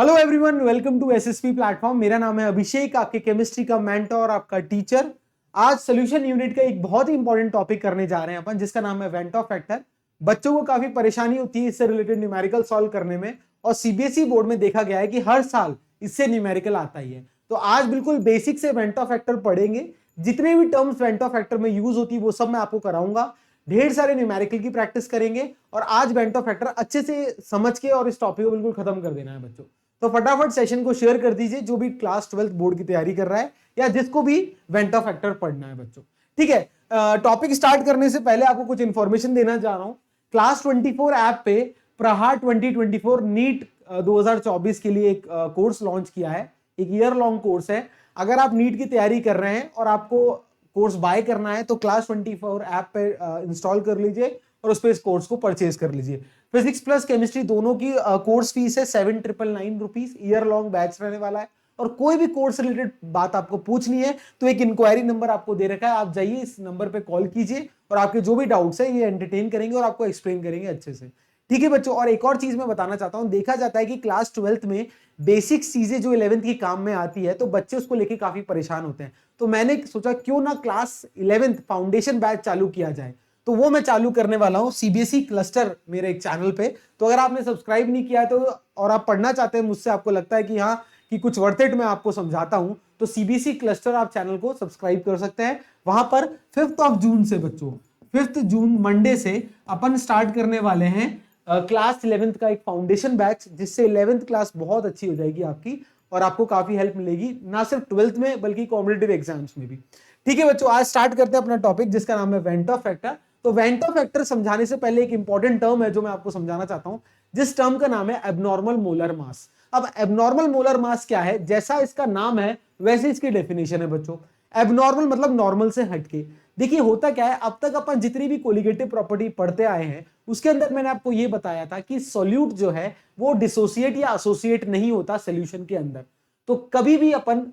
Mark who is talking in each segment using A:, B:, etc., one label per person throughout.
A: Hello everyone, welcome to SSP platform. मेरा नाम है अभिषेक, आपके केमिस्ट्री का मेंटर, आपका टीचर। आज सॉल्यूशन यूनिट का एक बहुत ही इंपॉर्टेंट टॉपिक करने जा रहे हैं अपन, जिसका नाम है वेंटो फैक्टर। बच्चों को काफी परेशानी होती है इससे रिलेटेड न्यूमेरिकल सॉल्व करने में, और सीबीएसई बोर्ड में देखा गया है कि हर साल इससे न्यूमेरिकल आता ही है। तो आज बिल्कुल बेसिक से वेंटो फैक्टर पढ़ेंगे। जितने भी टर्म्स वेंटो फैक्टर में यूज होती है वो सब मैं आपको कराऊंगा। ढेर सारे न्यूमेरिकल की प्रैक्टिस करेंगे और आज वेंटो फैक्टर अच्छे से समझ के और इस टॉपिक को बिल्कुल खत्म कर देना है बच्चों। तो फटाफट सेशन को शेयर कर दीजिए जो भी क्लास 12th बोर्ड की तैयारी कर रहा है या जिसको भी वेंटो फैक्टर पढ़ना है बच्चों। ठीक है, टॉपिक स्टार्ट करने से पहले आपको कुछ इंफॉर्मेशन देना चाह रहा हूं। क्लास 24 ऐप पे प्रहार 2024 नीट 2024 के लिए एक कोर्स लॉन्च किया है। एक ईयर लॉन्ग कोर्स है। अगर आप नीट की तैयारी कर रहे हैं और आपको कोर्स बाय करना है तो क्लास 24 ऐप पे इंस्टॉल कर लीजिए और उस पर इस कोर्स को परचेज कर लीजिए। फिजिक्स प्लस केमिस्ट्री दोनों की कोर्स फीस है 7,999 रुपीज। ईयर लॉन्ग बैच रहने वाला है। और कोई भी कोर्स रिलेटेड बात आपको पूछनी है तो एक इंक्वायरी नंबर आपको दे रखा है, आप जाइए इस नंबर पे कॉल कीजिए और आपके जो भी डाउट्स है ये एंटरटेन करेंगे और आपको एक्सप्लेन करेंगे अच्छे से। ठीक है बच्चों, और एक और चीज मैं बताना चाहता हूं। देखा जाता है कि क्लास 12th में बेसिक चीजें जो 11th की काम में आती है तो बच्चे उसको लेके काफी परेशान होते हैं। तो मैंने सोचा क्यों ना क्लास 11th फाउंडेशन बैच चालू किया जाए, तो वो मैं चालू करने वाला हूं सीबीएसई क्लस्टर मेरे एक चैनल पे। तो अगर आपने सब्सक्राइब नहीं किया है तो और आप पढ़ना चाहते हैं मुझसे, आपको लगता है कि हाँ कि कुछ वर्थ इट मैं आपको समझाता हूं, तो सीबीएसई क्लस्टर आप चैनल को सब्सक्राइब कर सकते हैं। वहां पर 5 जून से बच्चों 5 जून मंडे से अपन स्टार्ट करने वाले हैं क्लास 11th का एक फाउंडेशन बैच, जिससे 11th क्लास बहुत अच्छी हो जाएगी आपकी और आपको काफी हेल्प मिलेगी, ना सिर्फ 12th में बल्कि कॉम्पिटिटिव एग्जाम्स में भी। ठीक है बच्चों, आज स्टार्ट करते हैं अपना टॉपिक जिसका नाम है वेंटो फैक्टर। तो वेंटो फैक्टर समझाने से पहले एक इंपॉर्टेंट टर्म है जो मैं आपको समझाना चाहता हूं, जिस टर्म का नाम है एबनॉर्मल मोलर मास। अब एबनॉर्मल मोलर मास क्या है? जैसा इसका नाम है वैसे इसकी डेफिनेशन है बच्चों। एबनॉर्मल मतलब नॉर्मल से हटके। देखिए होता क्या है, अब तक अपन जितनी भी कोलिगेटिव प्रॉपर्टी पढ़ते आए हैं उसके अंदर मैंने आपको यह बताया था कि सॉल्यूट जो है वो डिसोसिएट या एसोसिएट नहीं होता सॉल्यूशन के अंदर। तो कभी भी अपन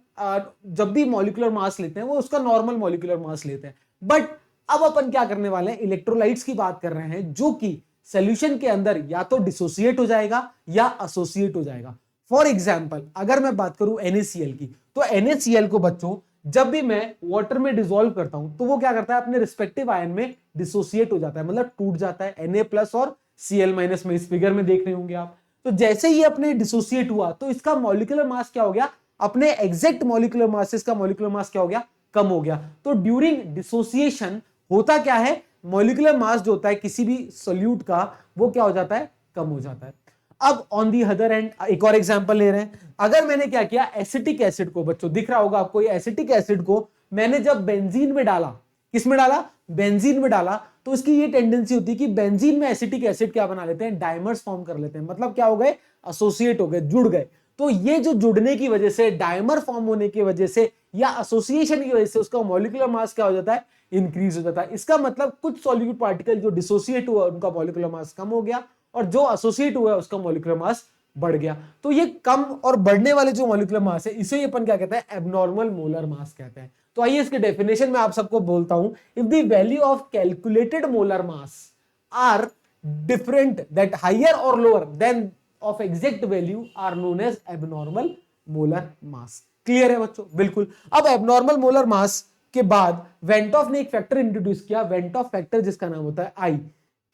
A: जब भी मॉलिक्यूलर मास लेते हैं वो उसका नॉर्मल मॉलिक्यूलर मास लेते हैं। बट अब अपन क्या करने वाले हैं, इलेक्ट्रोलाइट्स की बात कर रहे हैं जो कि सॉल्यूशन के अंदर या तो डिसोसिएट हो जाएगा या एसोसिएट हो जाएगा। फॉर एग्जाम्पल अगर मैं बात करूं NaCl की, तो NaCl को बच्चों जब भी मैं वाटर में डिसॉल्व करता हूं तो वो क्या करता है, अपने रिस्पेक्टिव आयन में डिसोसिएट हो जाता है, मतलब टूट जाता है। Na+ और Cl- में इस फिगर में देख रहे होंगे आप। तो जैसे ही अपने डिसोसिएट हुआ तो इसका मॉलिक्यूलर मास क्या हो गया, अपने एग्जैक्ट मॉलिक्यूलर मास से इसका मॉलिक्यूलर मास क्या हो गया, कम हो गया। तो ड्यूरिंग डिसोसिएशन होता क्या है, मॉलिक्यूलर मास जो होता है किसी भी सॉल्यूट का वो क्या हो जाता है, कम हो जाता है। अब ऑन दी अदर एंड एक और एग्जांपल ले रहे हैं। अगर मैंने क्या किया, एसिटिक एसिड को, बच्चों दिख रहा होगा आपको, ये एसिटिक एसिड को मैंने जब बेंजीन में डाला, किस में डाला, बेंजीन में डाला, तो इसकी ये टेंडेंसी होती है कि बेंजीन में एसिटिक एसिड क्या बना लेते हैं, डाइमर्स फॉर्म कर लेते हैं। मतलब क्या हो गए, एसोसिएट हो गए, जुड़ गए। तो ये जो जुड़ने की वजह से, डाइमर फॉर्म होने की वजह से या एसोसिएशन की वजह से उसका मॉलिक्यूलर मास क्या हो जाता है, इंक्रीज हो जाता है। इसका मतलब कुछ सॉल्यूट पार्टिकल जो डिसोसिएट हुआ उनका मॉलिक्यूलर मास कम हो गया और जो एसोसिएट हुआ उसका मॉलिक्यूलर मास बढ़ गया। तो ये कम और बढ़ने वाले जो मॉलिक्यूलर मास है इसे अपन क्या कहते हैं, एबनॉर्मल मोलर मास कहते हैं। तो आइए इसके डेफिनेशन में आप सबको बोलता हूं। If the value of calculated molar mass are different, that higher और lower then of exact value are known as abnormal molar mass. Clear है बच्चों? बिल्कुल। अब एबनॉर्मल मोलर मास के बाद वेंटॉफ ने एक फैक्टर इंट्रोड्यूस किया, वेंटॉफ फैक्टर, जिसका नाम होता है आई।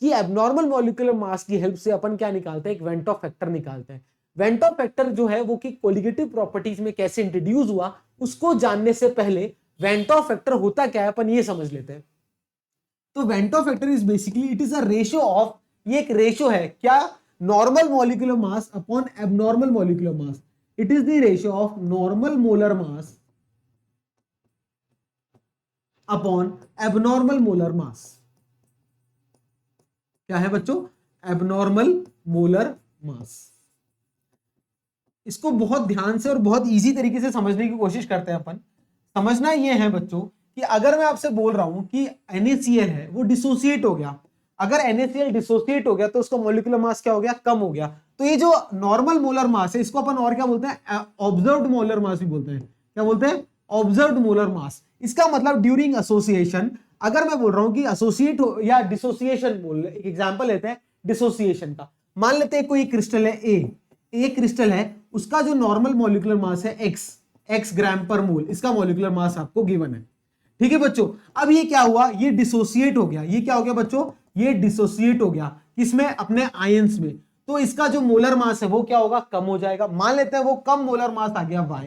A: कि एबनॉर्मल मॉलिक्यूलर मास की हेल्प से अपन क्या निकालते हैं, एक वेंटॉफ फैक्टर निकालते हैं। वेंटॉफ फैक्टर जो है वो कि कोलिगेटिव प्रॉपर्टीज में कैसे इंट्रोड्यूस हुआ उसको जानने से पहले वेंटॉफ फैक्टर होता क्या है अपन ये समझ लेते हैं। तो van't Hoff factor is basically it is a ratio of, ये एक रेशियो है क्या, normal molecular mass upon abnormal molecular mass. It is the ratio of normal molar mass upon abnormal molar mass. क्या है बच्चों, एबनॉर्मल मोलर मास। इसको बहुत ध्यान से और बहुत इजी तरीके से समझने की कोशिश करते हैं अपन। समझना यह है बच्चों कि अगर मैं आपसे बोल रहा हूं कि NaCl है वो डिसोसिएट हो गया, अगर NaCl डिसोसिएट हो गया तो उसका मॉलिक्यूलर मास क्या हो गया, कम हो गया। तो ये जो नॉर्मल मोलर मास है इसको अपन और क्या बोलते हैं, ऑब्जर्व्ड मोलर मास भी बोलते हैं। क्या बोलते हैं, ऑब्जर्व्ड मोलर मास। इसका मतलब ड्यूरिंग एसोसिएशन, अगर मैं बोल रहा हूं कि एसोसिएट या डिसोसिएशन, बोल एक एग्जांपल लेते हैं डिसोसिएशन का। मान लेते हैं कोई क्रिस्टल है ए क्रिस्टल है, उसका जो नॉर्मल मॉलिक्यूलर मास है x ग्राम पर मोल, इसका मॉलिक्यूलर मास आपको गिवन है। ठीक है बच्चों, अब ये क्या हुआ, ये डिसोसिएट हो गया। ये क्या हो गया बच्चों, ये डिसोसिएट हो गया किसमें, अपने आयंस में। तो इसका जो मोलर मास है वो क्या होगा, कम हो जाएगा। मान लेते हैं वो कम मोलर मास आ गया y,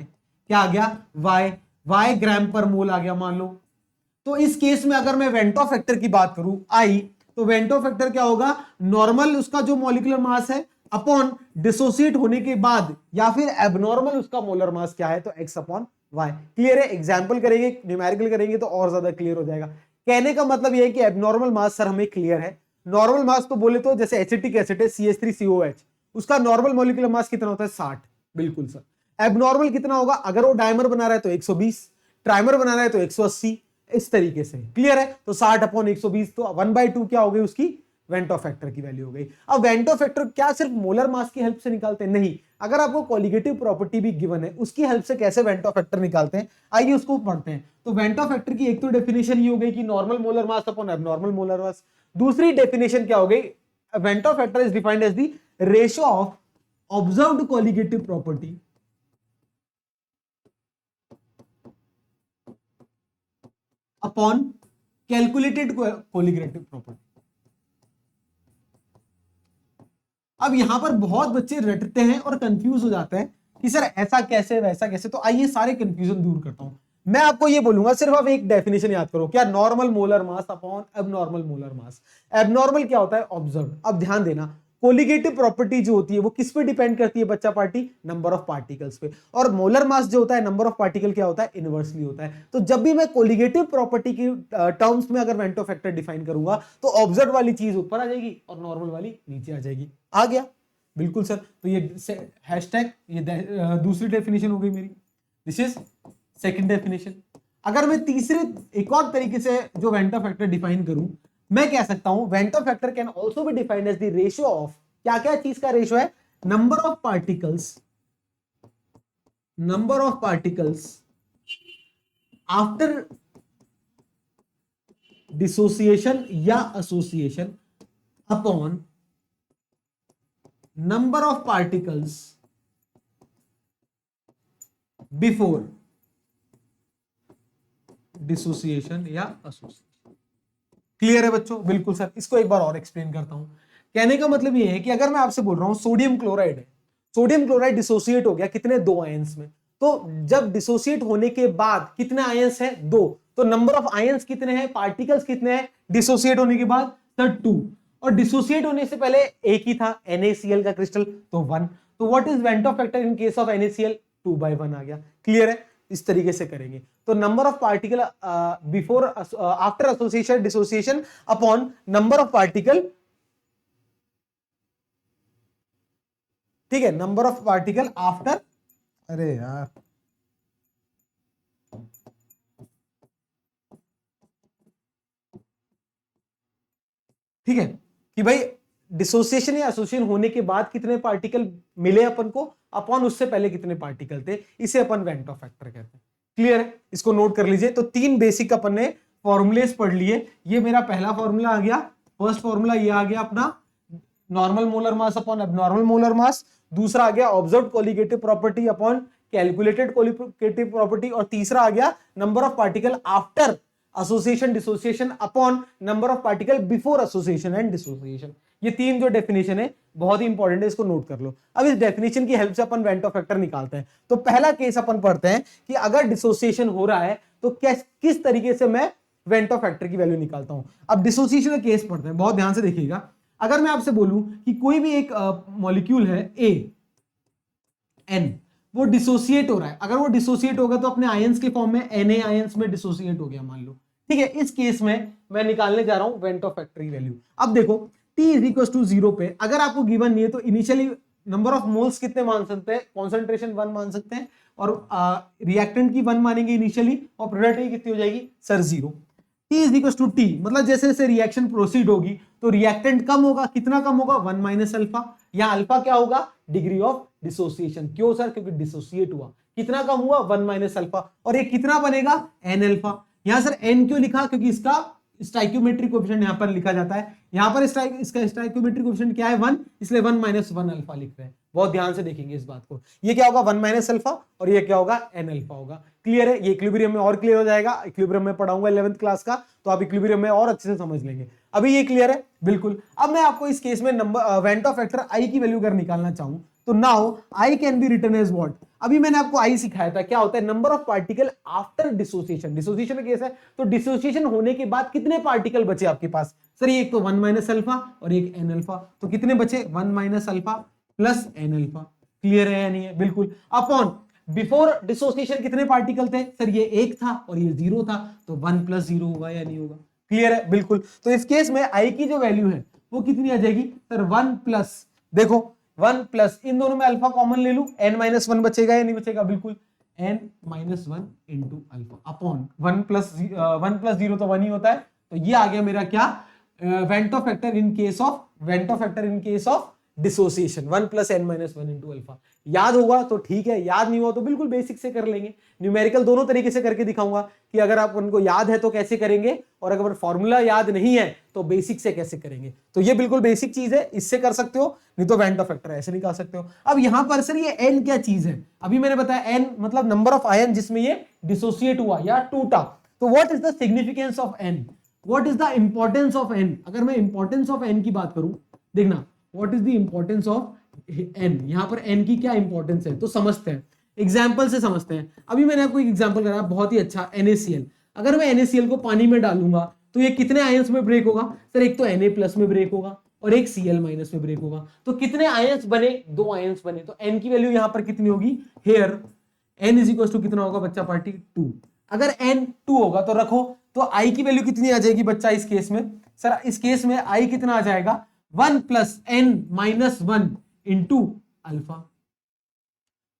A: क्या आ गया y ग्राम पर मोल आ गया मान लो। तो इस केस में अगर मैं वेंटो फैक्टर की बात करूं I, तो वेंटो फैक्टर क्या होगा, नॉर्मल उसका जो मॉलिक्यूलर मास है अपॉन डिसोसिएट होने के बाद, या फिर एबनॉर्मल उसका मोलर मास क्या है, तो x अपॉन y। क्लियर है, एग्जाम्पल करेंगे, न्यूमेरिकल करेंगे तो और ज्यादा क्लियर हो जाएगा। कहने का मतलब यह है कि एबनॉर्मल मास सर हमें क्लियर है। नॉर्मल मास तो बोले तो जैसे एसिटिक एसिड है CH3COH, उसका नॉर्मल मॉलिक्यूलर मास कितना होता है 60, बिल्कुल सर। एबनॉर्मल कितना होगा, अगर वो डायमर बना रहा है तो 120, ट्राइमर बना रहा है तो 180, इस तरीके से। क्लियर है, तो 60 अपॉन 120, तो 1/2 क्या हो गई उसकी वेंटो फैक्टर की वैल्यू हो गई। अब वेंटो फैक्टर क्या सिर्फ मोलर मास की हेल्प से निकालते हैं, नहीं, अगर आपको कॉलिगेटिव प्रॉपर्टी भी गिवन है उसकी हेल्प से कैसे वेंटो फैक्टर निकालते हैं, आइए उसको पढ़ते हैं। तो वेंटो फैक्टर की एक तो डेफिनेशन ये हो गई कि normal molar mass upon abnormal molar mass. दूसरी डेफिनेशन क्या हो गई, van't Hoff factor is defined as the ratio of observed colligative property upon calculated colligative property. अब यहां पर बहुत बच्चे रटते हैं और कंफ्यूज हो जाते हैं कि सर ऐसा कैसे वैसा कैसे। तो आइए सारे कंफ्यूजन दूर करता हूं। मैं आपको ये बोलूंगा सिर्फ आप एक डेफिनेशन याद करो, क्या, normal molar mass upon abnormal molar मास। एबनॉर्मल क्या होता है, ऑब्जर्व। अब ध्यान देना, कोलिगेटिव प्रॉपर्टी जो होती है वो किस पे डिपेंड करती है बच्चा पार्टी, नंबर ऑफ पार्टिकल्स पे। और मोलर मास जो होता है, नंबर ऑफ पार्टिकल क्या होता है, इनवर्सली होता है। तो जब भी मैं कोलिगेटिव प्रॉपर्टी की टर्म्स में अगर वेंटो फैक्टर डिफाइन करूंगा तो ऑब्जर्व वाली चीज ऊपर आ जाएगी और नॉर्मल वाली नीचे आ जाएगी। आ गया, बिल्कुल सर। तो ये हैशटैग, ये दूसरी डेफिनेशन हो गई मेरी, दिस इज सेकंड डेफिनेशन। अगर मैं तीसरे एक और तरीके से जो वेंटो फैक्टर डिफाइन करूं, मैं कह सकता हूं van't Hoff factor can also be defined as the ratio of, क्या क्या चीज का रेशियो है, number of particles after dissociation या association upon number of particles before dissociation या एसोसिएशन। क्लियर है बच्चों, बिल्कुल सर। इसको एक बार और एक्सप्लेन करता हूं। कहने का मतलब ये है कि अगर मैं आपसे बोल रहा हूं सोडियम क्लोराइड है, सोडियम क्लोराइड डिसोसिएट हो गया कितने, 2 आयंस में। तो जब डिसोसिएट होने के बाद कितने आयंस हैं, 2। तो नंबर ऑफ आयंस कितने हैं, पार्टिकल्स कितने हैं डिसोसिएट होने के बाद, सर 2। और डिसोसिएट होने से पहले एक ही था NaCl का क्रिस्टल, तो 1। तो what is Vento factor in case of NaCl, 2/1 आ गया। क्लियर है, इस तरीके से करेंगे। तो number of particle before after association dissociation upon number of particle, ठीक है, नंबर ऑफ पार्टिकल आफ्टर, अरे यार ठीक है, कि भाई डिसोसिएशन या एसोसिएशन होने के बाद कितने पार्टिकल मिले अपन को, अपॉन उससे पहले कितने पार्टिकल थे, इसे अपन वेंटो फैक्टर कहते हैं। क्लियर है, इसको नोट कर लीजिए। तो 3 बेसिक अपन ने फॉर्मूलेस पढ़ लिए। ये मेरा पहला फॉर्मूला आ गया, फर्स्ट फॉर्मूला ये आ गया अपना, normal molar mass upon abnormal molar मास। दूसरा आ गया observed colligative property upon calculated colligative property. और तीसरा आ गया number of particle after association dissociation upon number of particle before association and dissociation. ये 3 जो डेफिनेशन है बहुत ही इंपॉर्टेंट है, इसको नोट कर लो। अब इस डेफिनेशन की हेल्प से अपन वेंटो फैक्टर निकालते हैं। तो पहला केस अपन पढ़ते हैं कि अगर डिसोसिएशन हो रहा है तो किस तरीके से मैं वेंटो फैक्टर की वैल्यू निकालता हूं। अब डिसोसिएशन का केस पढ़ते हैं, बहुत ध्यान से देखिएगा। अगर मैं आपसे बोलूं कि कोई भी एक मॉलिक्यूल है N, वो डिसोसिएट हो रहा है, अगर वो डिसोसिएट होगा तो अपने आयंस के फॉर्म में Na आयंस में डिसोसिएट हो गया मान लो, ठीक है। इस केस में मैं निकालने जा रहा हूं वेंटो फैक्टर की वैल्यू। अब देखो T = 0 पे अगर आपको गिवन नहीं है तो इनिशियली नंबर ऑफ मोल्स कितने मान सकते हैं, कॉन्सेंट्रेशन 1 मान सकते हैं, और रिएक्टेंट की 1 मानेंगे इनिशियली, और प्रोडक्ट की कितनी हो जाएगी सर 0। T = T, मतलब जैसे जैसे रिएक्शन प्रोसीड होगी तो रिएक्टेंट कम होगा, कितना कम होगा, 1 - अल्फा। या अल्फा क्या होगा, डिग्री ऑफ डिसोसिएशन। क्यों सर, क्योंकि डिसोसिएट हुआ, कितना कम हुआ, 1 - अल्फा। और ये कितना बनेगा, n अल्फा। यहां सर n क्यों लिखा, क्योंकि इसका स्टाइक्योमेट्रिक कोएफिशिएंट यहां पर लिखा जाता है। यहां पर इसका स्टाइक्योमेट्रिक कोएफिशिएंट क्या है, 1, इसलिए 1 - 1 अल्फा लिख रहे हैं। बहुत ध्यान से देखेंगे इस बात को। ये क्या होगा 1 माइनस अल्फा और ये क्या होगा n अल्फा होगा। क्लियर है? ये इक्विलिब्रियम में और क्लियर हो जाएगा, इक्विलिब्रियम में पढ़ाऊंगा 11th क्लास का, तो आप इक्विलिब्रियम में और अच्छे से समझ लेंगे। अभी ये क्लियर है? बिल्कुल। अब मैं आपको इस केस में number van't of factor i की वैल्यू अगर निकालना चाहूं तो now i can be written as what. अभी मैंने आपको आई सिखाया था, क्या होता है number of particle after dissociation. Dissociation का केस है तो डिसोसिएशन होने के बाद कितने पार्टिकल बचे आपके पास? सर ये एक तो 1 माइनस अल्फा और एक n अल्फा, तो कितने बचे 1 minus alpha plus n alpha. Clear है या नहीं है? बिल्कुल। अपॉन बिफोर डिसोसिएशन कितने पार्टिकल थे? सर ये 1 था और ये 0 था, तो 1 प्लस 0 होगा या नहीं होगा? क्लियर है? बिल्कुल। तो इस केस में आई की जो वैल्यू है वो कितनी आ जाएगी? सर 1 प्लस, देखो 1 प्लस, इन दोनों में अल्फा कॉमन ले लूं, n माइनस 1 बचेगा या नहीं बचेगा? बिल्कुल, n minus 1 into alpha upon 1 plus 0 तो 1 ही होता है, तो ये आ गया मेरा क्या went of factor in case of dissociation 1 plus n minus 1 into alpha. याद होगा तो ठीक है, याद नहीं हुआ तो बिल्कुल बेसिक से कर लेंगे। न्यूमेरिकल दोनों तरीके से करके दिखाऊंगा कि अगर आप उनको याद है तो कैसे करेंगे और अगर फॉर्मूला याद नहीं है तो बेसिक से कैसे करेंगे। तो ये बिल्कुल बेसिक चीज है, इससे कर सकते हो, नहीं तो वेंट ऑफ फैक्टर ऐसे निकाल सकते हो। अब यहां पर सर ये n क्या चीज है? अभी मैंने बताया n मतलब नंबर ऑफ आयन जिसमें ये डिसोसिएट हुआ या टूटा। तो what is the significance of n? What is the importance of n? अगर मैं इंपॉर्टेंस ऑफ n की बात करूं, देखना what is the importance of n, यहां पर n की क्या इंपॉर्टेंस है तो समझते हैं, एग्जाम्पल से समझते हैं। अभी मैंने आपको एक एग्जाम्पल कराया बहुत ही अच्छा, NaCl। अगर मैं NaCl को पानी में डालूंगा तो ये कितने आयंस में ब्रेक होगा? सर एक तो Na प्लस में ब्रेक होगा और एक Cl माइनस में ब्रेक होगा, तो कितने आयंस बने? 2 आयंस बने, तो n की वैल्यू यहां पर कितनी होगी? Here n is equal to कितना होगा बच्चा पार्टी? 2। अगर n 2 होगा तो रखो, तो i की वैल्यू कितनी आ जाएगी बच्चा इस केस में? सर इस केस में i कितना आ जाएगा? 1 plus n minus 1 into alpha.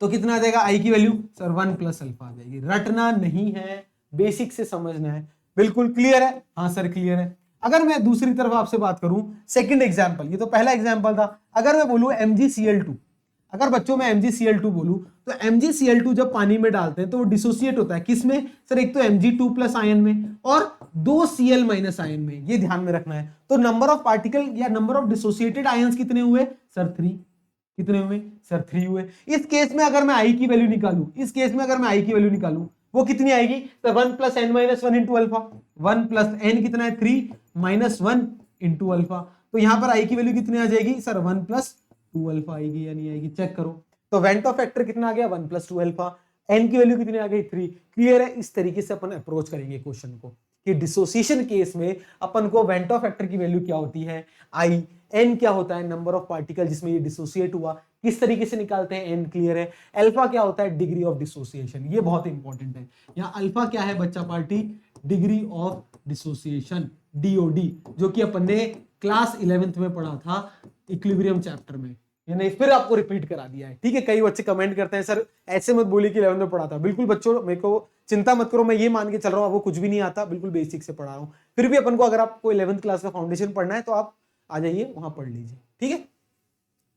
A: तो कितना आ जाएगा i की वैल्यू? सर 1 प्लस अल्फा आ जाएगी। रटना नहीं है, बेसिक से समझना है। बिल्कुल क्लियर है? हाँ सर क्लियर है। अगर मैं दूसरी तरफ आपसे बात करूं, सेकंड एग्जांपल, ये तो पहला एग्जांपल था। अगर मैं बोलूं MgCl2, अगर बच्चों में MgCl2 बोलूं तो MgCl2 जब पानी में डालते हैं तो वो डिसोसिएट होता है किसमें? सर एक तो Mg2 प्लस आयन में और 2 Cl माइनस आयन में, ये ध्यान में रखना है। तो नंबर ऑफ पार्टिकल या नंबर ऑफ डिसोसिएटेड आयंस कितने हुए? सर 3। कितने हुए? सर 3 हुए। इस केस में अगर मैं आई की वैल्यू निकालूं, इस केस में अगर मैं आई की वैल्यू निकालूं वो कितनी आएगी? Sir 1 plus n minus 1 into alpha. 1 plus n कितना है? 3 माइनस 1 इंटू अल्फा। तो यहां पर आई की वैल्यू कितनी आ जाएगी? सर 1 प्लस 2 अल्फा आएगी या नहीं आएगी? चेक करो। तो वेंट ऑफ फैक्टर कितना आ गया? 1 प्लस 2 अल्फा। n की वैल्यू कितनी आ गई? 3। क्लियर है? इस तरीके से अपन अप्रोच करेंगे क्वेश्चन को कि डिसोसिएशन केस में अपन को वेंट ऑफ फैक्टर की वैल्यू क्या होती है? आई। n क्या होता है? नंबर ऑफ पार्टिकल जिसमें ये डिसोसिएट हुआ, किस तरीके से निकालते हैं n? क्लियर है? अल्फा क्या होता है? डिग्री ऑफ डिसोसिएशन, ये बहुत इंपॉर्टेंट है। यहाँ अल्फा क्या है बच्चा party? Degree of dissociation, DOD, जो कि अपन ने क्लास 11th में पढ़ा था इक्विलिब्रियम चैप्टर में। ये नहीं फिर आपको रिपीट करा दिया है, ठीक है? कई बच्चे कमेंट करते हैं सर ऐसे मत बोलिए कि 11th में पढ़ा था। बिल्कुल बच्चों, मेरे को चिंता मत करो, मैं ये मान के चल रहा हूँ आपको कुछ भी नहीं आता, बिल्कुल बेसिक से पढ़ा रहा हूँ। फिर भी अपन को अगर आपको 11th क्लास का फाउंडेशन पढ़ना है तो आप आ जाइए, वहां पढ़ लीजिए, ठीक है?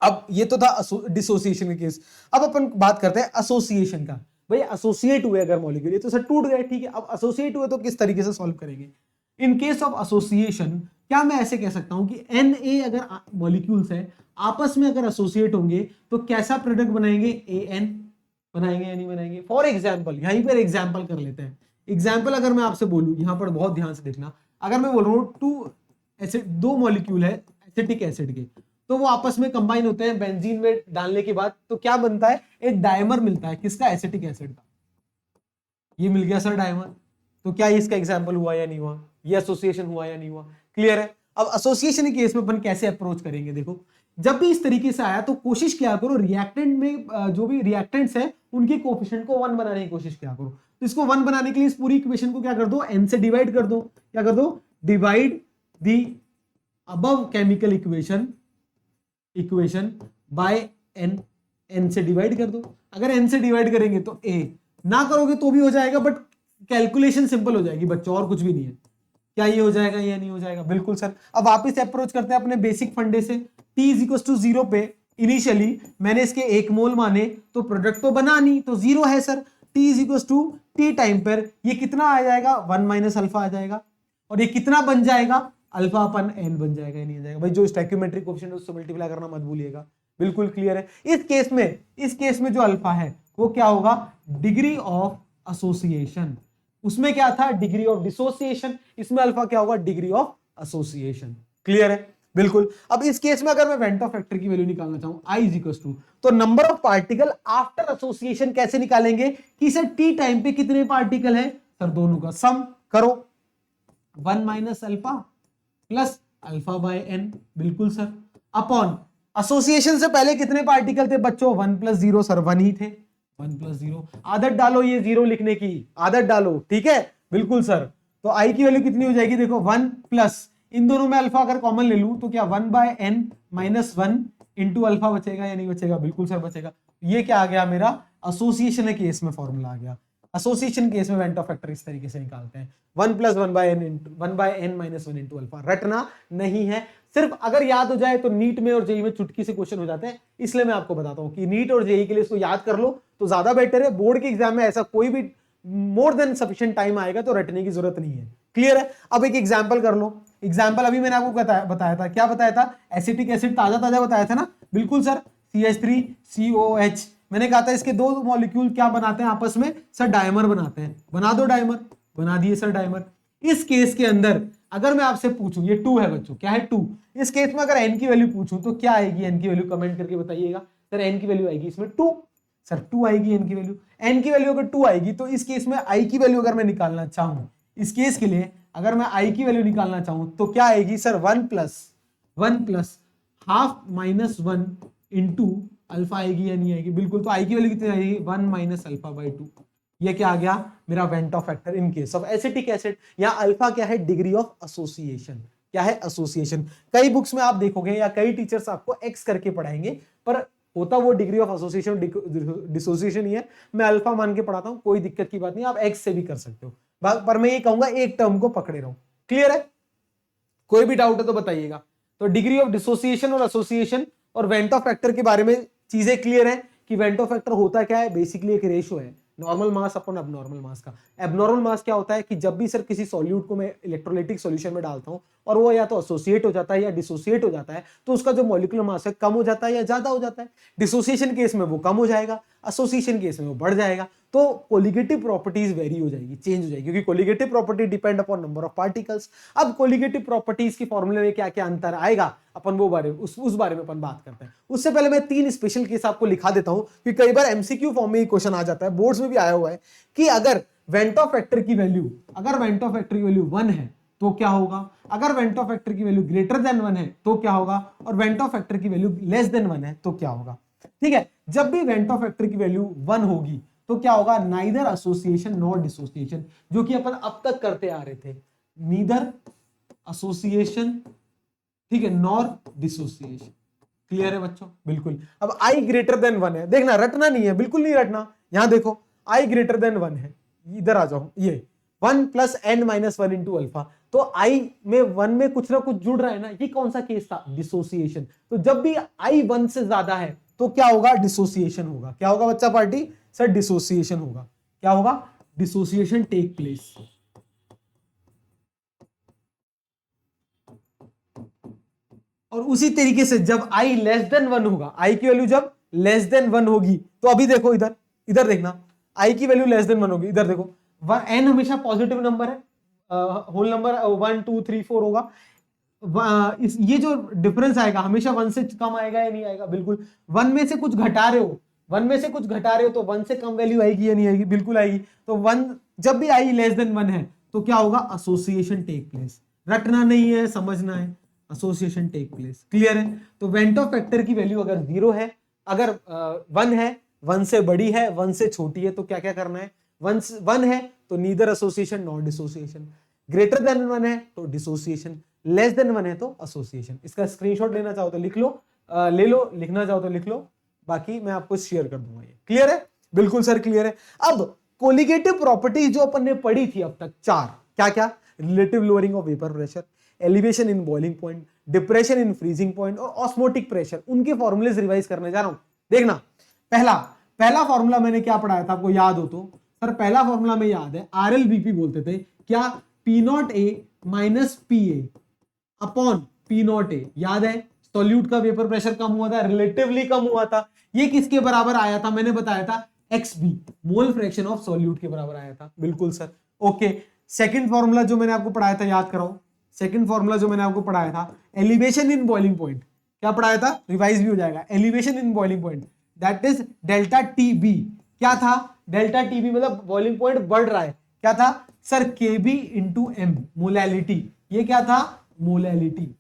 A: अब ये तो था डिसोसिएशन का केस। अब अपन बात करते हैं एसोसिएशन का। भाई एसोसिएट हुए अगर मॉलिक्यूल, ये तो सर टूट गए, ठीक है? अब एसोसिएट हुए तो किस तरीके से सॉल्व करेंगे? इन केस ऑफ एसोसिएशन क्या मैं ऐसे कह सकता हूं कि Na अगर मॉलिक्यूल्स है आपस में अगर एसोसिएट होंगे तो कैसा प्रोडक्ट बनाएंगे? An बनाएंगे या नहीं बनाएंगे? फॉर एग्जाम्पल, यहीं पर एग्जाम्पल कर लेते हैं। एग्जाम्पल अगर मैं आपसे बोलूं, यहां पर बहुत ध्यान से देखना, अगर मैं बोल रहा हूं 2 एसिड, 2 मॉलिक्यूल है एसिटिक एसिड के, तो वो आपस में कंबाइन होते हैं बेंजीन में डालने के बाद, तो क्या बनता है? एक डायमर मिलता है, किसका? एसिटिक एसिड का। ये मिल गया सर डायमर। तो क्या इसका एग्जाम्पल हुआ या नहीं हुआ? ये एसोसिएशन हुआ या नहीं हुआ? क्लियर है? अब एसोसिएशन के केस में अपन कैसे अप्रोच करेंगे? देखो, जब भी इस तरीके से आया तो कोशिश क्या करो, रिएक्टेंट में जो भी रिएक्टेंट्स है उनके कोफिशिएंट को 1 बनाने की कोशिश क्या करो। तो इसको 1 बनाने के लिए इस पूरी इक्वेशन को क्या कर दो? n से डिवाइड कर दो। क्या कर दो? Divide the above chemical equation by n से डिवाइड कर दो। अगर n से डिवाइड करेंगे तो a, ना करोगे तो भी हो जाएगा, बट कैलकुलेशन सिंपल हो जाएगी बच्चों, और कुछ भी नहीं है। क्या ये हो जाएगा या नहीं हो जाएगा? बिल्कुल सर। अब वापस से अप्रोच करते हैं अपने बेसिक फंडे से। t = 0 पे इनिशियली मैंने इसके 1 मोल माने तो प्रोडक्ट तो बना नहीं, तो 0 है सर। t = t टाइम पर ये कितना आ जाएगा? 1 माइनस अल्फा आ जाएगा, और ये कितना बन जाएगा? अल्फा अपन n बन जाएगा, नहीं आ जाएगा? भाई जो स्टोइकियोमेट्रिक कोएफिशिएंट उससे मल्टीप्लाई करना मत भूलिएगा, बिल्कुल क्लियर है। इस केस में जो अल्फा है वो क्या होगा, डिग्री ऑफ एसोसिएशन। उसमें क्या था, डिग्री ऑफ डिसोसिएशन, इसमें अल्फा क्या होगा, डिग्री ऑफ एसोसिएशन। क्लियर है, बिल्कुल। अब इस केस में अगर मैं वेंट ऑफ फैक्टर की वैल्यू निकालना चाहूं I इज इक्वल टू, तो number of particle after association कैसे निकालेंगे कि सर टी टाइम पे कितने पार्टिकल है, सर दोनों का सम करो, 1 minus alpha plus alpha by n, बिल्कुल सर, अपॉन एसोसिएशन से पहले कितने पार्टिकल थे बच्चों, 1 प्लस 0, सर 1 ही थे, 1 प्लस 0, आदत डालो ये 0 लिखने की, आदत डालो, ठीक है, बिल्कुल सर। तो आई की वैल्यू कितनी हो जाएगी, देखो 1 प्लस, इन दोनों में अल्फा अगर कॉमन ले लूं तो क्या 1 by n minus 1 into alpha बचेगा या नहीं बचेगा, बिल्कुल सर बचेगा। ये क्या आ गया मेरा एसोसिएशन के केस में फॉर्मूला आ गया। एसोसिएशन केस में वेंट ऑफ फैक्टर इस तरीके से निकालते हैं, 1 plus 1 by n minus 1 into alpha. रटना नहीं है, सिर्फ अगर याद हो जाए तो नीट में और जेई में चुटकी से क्वेश्चन हो जाते हैं, इसलिए मैं आपको बताता हूं कि नीट और जेई के लिए इसको याद कर लो तो ज्यादा बेटर है। बोर्ड के एग्जाम में ऐसा कोई भी मोर देन सफिशिएंट टाइम आएगा तो रटने की जरूरत नहीं है। क्लियर है। अब एक एग्जांपल कर लो। एग्जांपल अभी मैंने आपको बताया था, क्या बताया था, एसिटिक एसिड ताजा ताजा बताया था ना, बिल्कुल सर, CH3COH। मैंने कहा था इसके दो मॉलिक्यूल क्या बनाते हैं आपस में, सर डायमर बनाते हैं, बना दो डायमर, बना दिए सर डायमर। इस केस के अंदर अगर मैं आपसे पूछूं, ये 2 है बच्चों, क्या है 2, इस केस में अगर n की वैल्यू पूछूं तो क्या आएगी, n की वैल्यू कमेंट करके बताइएगा। सर n की वैल्यू आएगी इसमें 2, सर 2 आएगी n की वैल्यू। n की वैल्यू अगर 2 आएगी तो इस केस में i की वैल्यू अगर मैं निकालना चाहूं, इस केस के लिए अगर मैं i की वैल्यू निकालना चाहूं तो क्या आएगी sir, 1 plus half minus 1 into alpha आएगी या नहीं आएगी, बिल्कुल। तो i की वैल्यू कितनी आएगी, 1 माइनस अल्फा बाई 2। ये क्या आ गया मेरा went of factor in case of acetic acid. या अल्फा क्या है, डिग्री ऑफ एसोसिएशन, क्या है, एसोसिएशन। कई बुक्स में आप देखोगे या कई टीचर्स आपको एक्स करके पढ़ाएंगे, पर होता वो डिग्री ऑफ एसोसिएशन डिसोसिएशन ही है। मैं अल्फा मान के पढ़ाता हूं, कोई दिक्कत की बात नहीं, आप एक्स से भी कर सकते हो, पर मैं ये कहूंगा एक टर्म को पकड़े रहो। क्लियर है, कोई भी डाउट है तो बताइएगा। तो डिग्री ऑफ डिसोसिएशन और एसोसिएशन और वेंट ऑफ फैक्टर के बारे में चीजें क्लियर है कि वेंट ऑफ फैक्टर होता क्या है, बेसिकली एक रेशियो है नॉर्मल मास अपॉन एबनॉर्मल मास का। एबनॉर्मल मास क्या होता है कि जब भी सर किसी सॉल्यूट को मैं इलेक्ट्रोलाइटिक सॉल्यूशन में डालता हूं और वो या तो एसोसिएट हो जाता है या डिसोसिएट हो जाता है, तो उसका जो मॉलिक्यूलर मास है कम हो जाता है या ज्यादा हो जाता है। डिसोसिएशन केस में वो कम हो जाएगा, एसोसिएशन केस में वो बढ़ जाएगा। तो कोलिगेटिव प्रॉपर्टीज वेरी हो जाएगी, चेंज हो जाएगी, क्योंकि colligative property depend upon number of particles. अब कोलिगेटिव प्रॉपर्टीज की फॉर्मूले में क्या क्या अंतर आएगा अपन वो बारे उस बारे में अपन बात करते हैं। उससे पहले मैं 3 स्पेशल केस आपको लिखा देता हूं कि कई बार एमसीक्यू फॉर्म में ये क्वेश्चन आ जाता है, बोर्ड्स में भी आया हुआ है कि अगर वेंट ऑफ फैक्टर की वैल्यू 1 है तो क्या होगा, अगर वेंट ऑफ फैक्टर की वैल्यू ग्रेटर देन 1 है तो क्या होगा, और वेंट ऑफ फैक्टर की वैल्यू लेस देन 1 है तो क्या होगा। ठीक है, जब भी वेंट ऑफ फैक्टर की वैल्यू 1 होगी तो क्या होगा, नाइदर एसोसिएशन नॉर डिसोसिएशन, जो कि अपन अब तक करते आ रहे थे, नीदर एसोसिएशन, ठीक है, नॉर डिसोसिएशन। क्लियर है बच्चों, बिल्कुल। अब आई ग्रेटर देन 1 है, देखना रटना नहीं है, बिल्कुल नहीं रटना। यहां देखो आई ग्रेटर देन 1 है, इधर आ जाओ, ये 1 plus n minus 1 into alpha, तो आई में 1 में कुछ ना कुछ जुड़ रहा है ना, ये कौन सा केस था, डिसोसिएशन। तो जब भी आई 1 से ज्यादा है तो क्या होगा, डिसोसिएशन होगा। क्या होगा बच्चा पार्टी, सर डिसोसिएशन होगा। क्या होगा, डिसोसिएशन टेक प्लेस। और उसी तरीके से जब i लेस देन 1 होगा, i की वैल्यू जब लेस देन 1 होगी, तो अभी देखो इधर, इधर देखना, i की वैल्यू लेस देन 1 होगी, इधर देखो n हमेशा पॉजिटिव नंबर है, होल नंबर 1 2 3 4 होगा। ये जो डिफरेंस आएगा हमेशा 1 से कम आएगा या नहीं आएगा, बिल्कुल। 1 में से कुछ घटा रहे हो, 1 में से कुछ घटा रहे हो तो 1 से कम वैल्यू आएगी या नहीं आएगी, बिल्कुल आएगी। तो 1 जब भी i लेस देन 1 है तो क्या होगा, एसोसिएशन टेक प्लेस। रटना नहीं है, समझना है, एसोसिएशन टेक प्लेस। क्लियर है। तो वेंट ऑफ फैक्टर की वैल्यू अगर 0 है, अगर 1 है, 1 से बड़ी है, 1 से छोटी है, तो क्या क्या करना है, 1 है तो neither association not dissociation, greater than 1 है तो डिसोसिएशन, लेस देन 1 है तो एसोसिएशन। इसका स्क्रीनशॉट लेना चाहो तो लिख लो, ले लो, लिखना चाहो तो लिख लो, बाकी मैं आपको शेयर कर दूंगा। ये क्लियर है, बिल्कुल सर क्लियर है। अब कोलिगेटिव प्रॉपर्टीज जो अपन ने पढ़ी थी अब तक 4, क्या क्या, relative lowering of vapour pressure, elevation in boiling point, depression in freezing point और ऑस्मोटिक प्रेशर, उनके फॉर्मूलेज रिवाइज करने जा रहा हूं। देखना, पहला फॉर्मूला मैंने क्या पढ़ाया था, आपको याद हो तो सर, पहला फॉर्मूला में याद है, RLBP बोलते थे, क्या, P0A minus PA upon P0A, याद है, सॉल्यूट का वेपर प्रेशर कम हुआ था, रिलेटिवली कम हुआ था। ये किसके बराबर आया था, मैंने बताया था XB, mole fraction of solute के बराबर आया था। बिल्कुल सर, ओके। सेकंड फॉर्मूला जो मैंने आपको पढ़ाया था, याद कराओ, सेकंड फॉर्मूला जो मैंने आपको पढ़ाया था, एलिवेशन इन बॉइलिंग पॉइंट, क्या पढ़ाया था, रिवाइज भी हो जाएगा, elevation in boiling point, that is delta TB। क्या था, डेल्टा TB मतलब बॉइलिंग पॉइंट बढ़ रहा है, क्या था sir, KB into M, molality. ये क्या था, मोलैलिटी।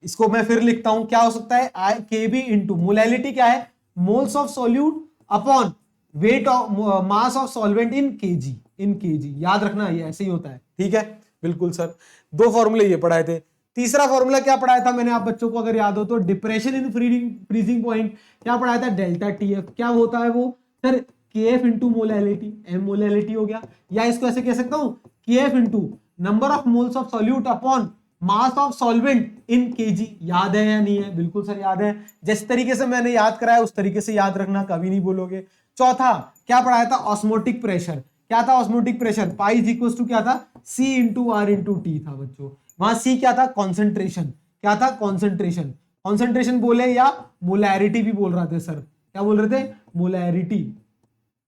A: इसको मैं फिर लिखता हूं, क्या हो सकता है, KB इंटू मोलैलिटी, क्या है, moles of solute upon weight of mass of solvent in KG, in KG. याद रखना ये ऐसे ही होता है, ठीक है। बिल्कुल सर, दो फॉर्मूले ये पढ़ाए थे। तीसरा फॉर्मूला क्या पढ़ाया था मैंने आप बच्चों को, अगर याद हो तो, डिप्रेशन इन फ्रीजिंग पॉइंट, क्या पढ़ाया था, डेल्टा TF। क्या होता है वो sir, KF into molality, M molality हो गया। या इसको ऐसे कह सकता हूं, KF into number of moles of solute upon mass of solvent in KG. याद है या नहीं है, बिल्कुल सर याद है। जिस तरीके से मैंने याद कराया उस तरीके से याद रखना, कभी नहीं बोलोगे। चौथा क्या पढ़ाया था, ऑस्मोटिक प्रेशर। क्या था osmotic pressure, pi is equal to क्या था, C into R into T था बच्चों। वहां C क्या था, कॉन्सेंट्रेशन। क्या था, कॉन्सेंट्रेशन। कॉन्सेंट्रेशन बोले या मोलैरिटी भी बोल रहे थे सर, क्या बोल रहे थे, मोलैरिटी,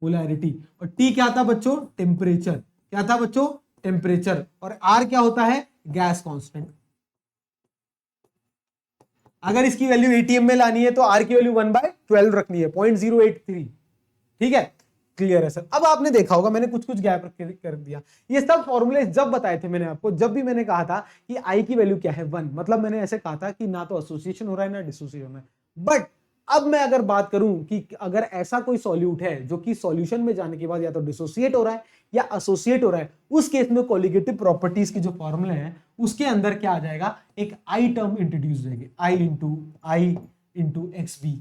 A: मोलैरिटी। और T क्या था बच्चों, टेम्परेचर। क्या था बच्चों, टेम्परेचर। और R क्या होता है, गैस कांस्टेंट। अगर इसकी वैल्यू ATM में लानी है तो R की वैल्यू 1/12 रखनी है, 0.083। ठीक है, क्लियर है सर। अब आपने देखा होगा मैंने कुछ कुछ गैप कर दिया। ये सब फॉर्मूले जब बताए थे मैंने आपको, जब भी मैंने कहा था कि I की वैल्यू क्या है 1, मतलब मैंने ऐसे कहा था कि ना तो एसोसिएशन हो रहा है ना डिसोसिएशन हो रहा है। बट अब मैं अगर बात करूं कि अगर ऐसा कोई सॉल्यूट है जो कि सॉल्यूशन में जाने के बाद या तो डिसोसिएट हो रहा है या एसोसिएट हो रहा है, उस केस में कोलिगेटिव प्रॉपर्टीज की जो फॉर्मूले हैं उसके अंदर क्या आ जाएगा, एक I टर्म इंट्रोड्यूस हो जाएगी, I इंटू XB।